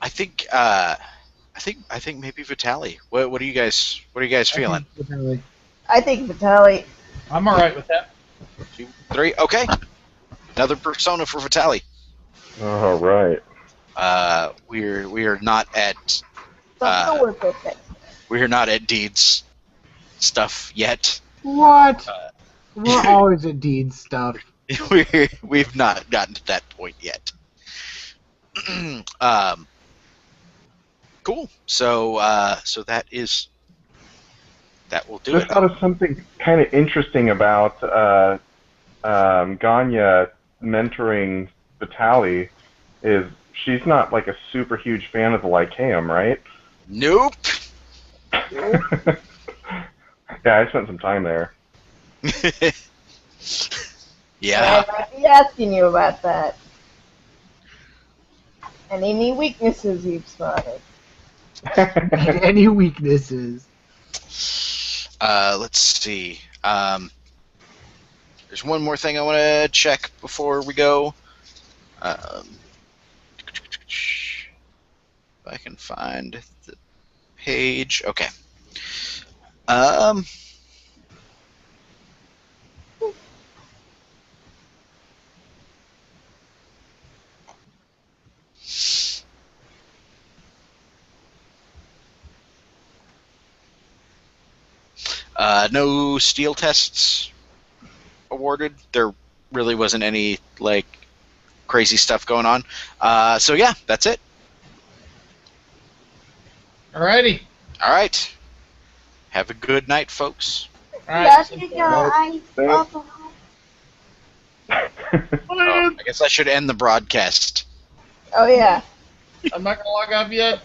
think maybe Vitaly. What are you guys feeling? Vitaly. I think Vitaly. I'm all right with that. 2, 3. Okay. Another persona for Vitaly. All right. We are not at. So I'm gonna work with it. we're not at Deed's stuff yet. What? We're always at Deed stuff. We've not gotten to that point yet. Cool. So that will do Just it. thought of something kind of interesting about Ganya mentoring Vitaly. Is she's not like a super huge fan of the Lycaeum, right? Nope. Yeah, I spent some time there. Yeah. I might be asking you about that. Any weaknesses you've spotted? Any weaknesses? Let's see. There's one more thing I want to check before we go. If I can find the page. Okay. No steel tests awarded. There really wasn't any like crazy stuff going on. So yeah, that's it. Alrighty. All right. Have a good night, folks. Alright. Oh, I guess I should end the broadcast. Oh yeah. I'm not gonna log off yet.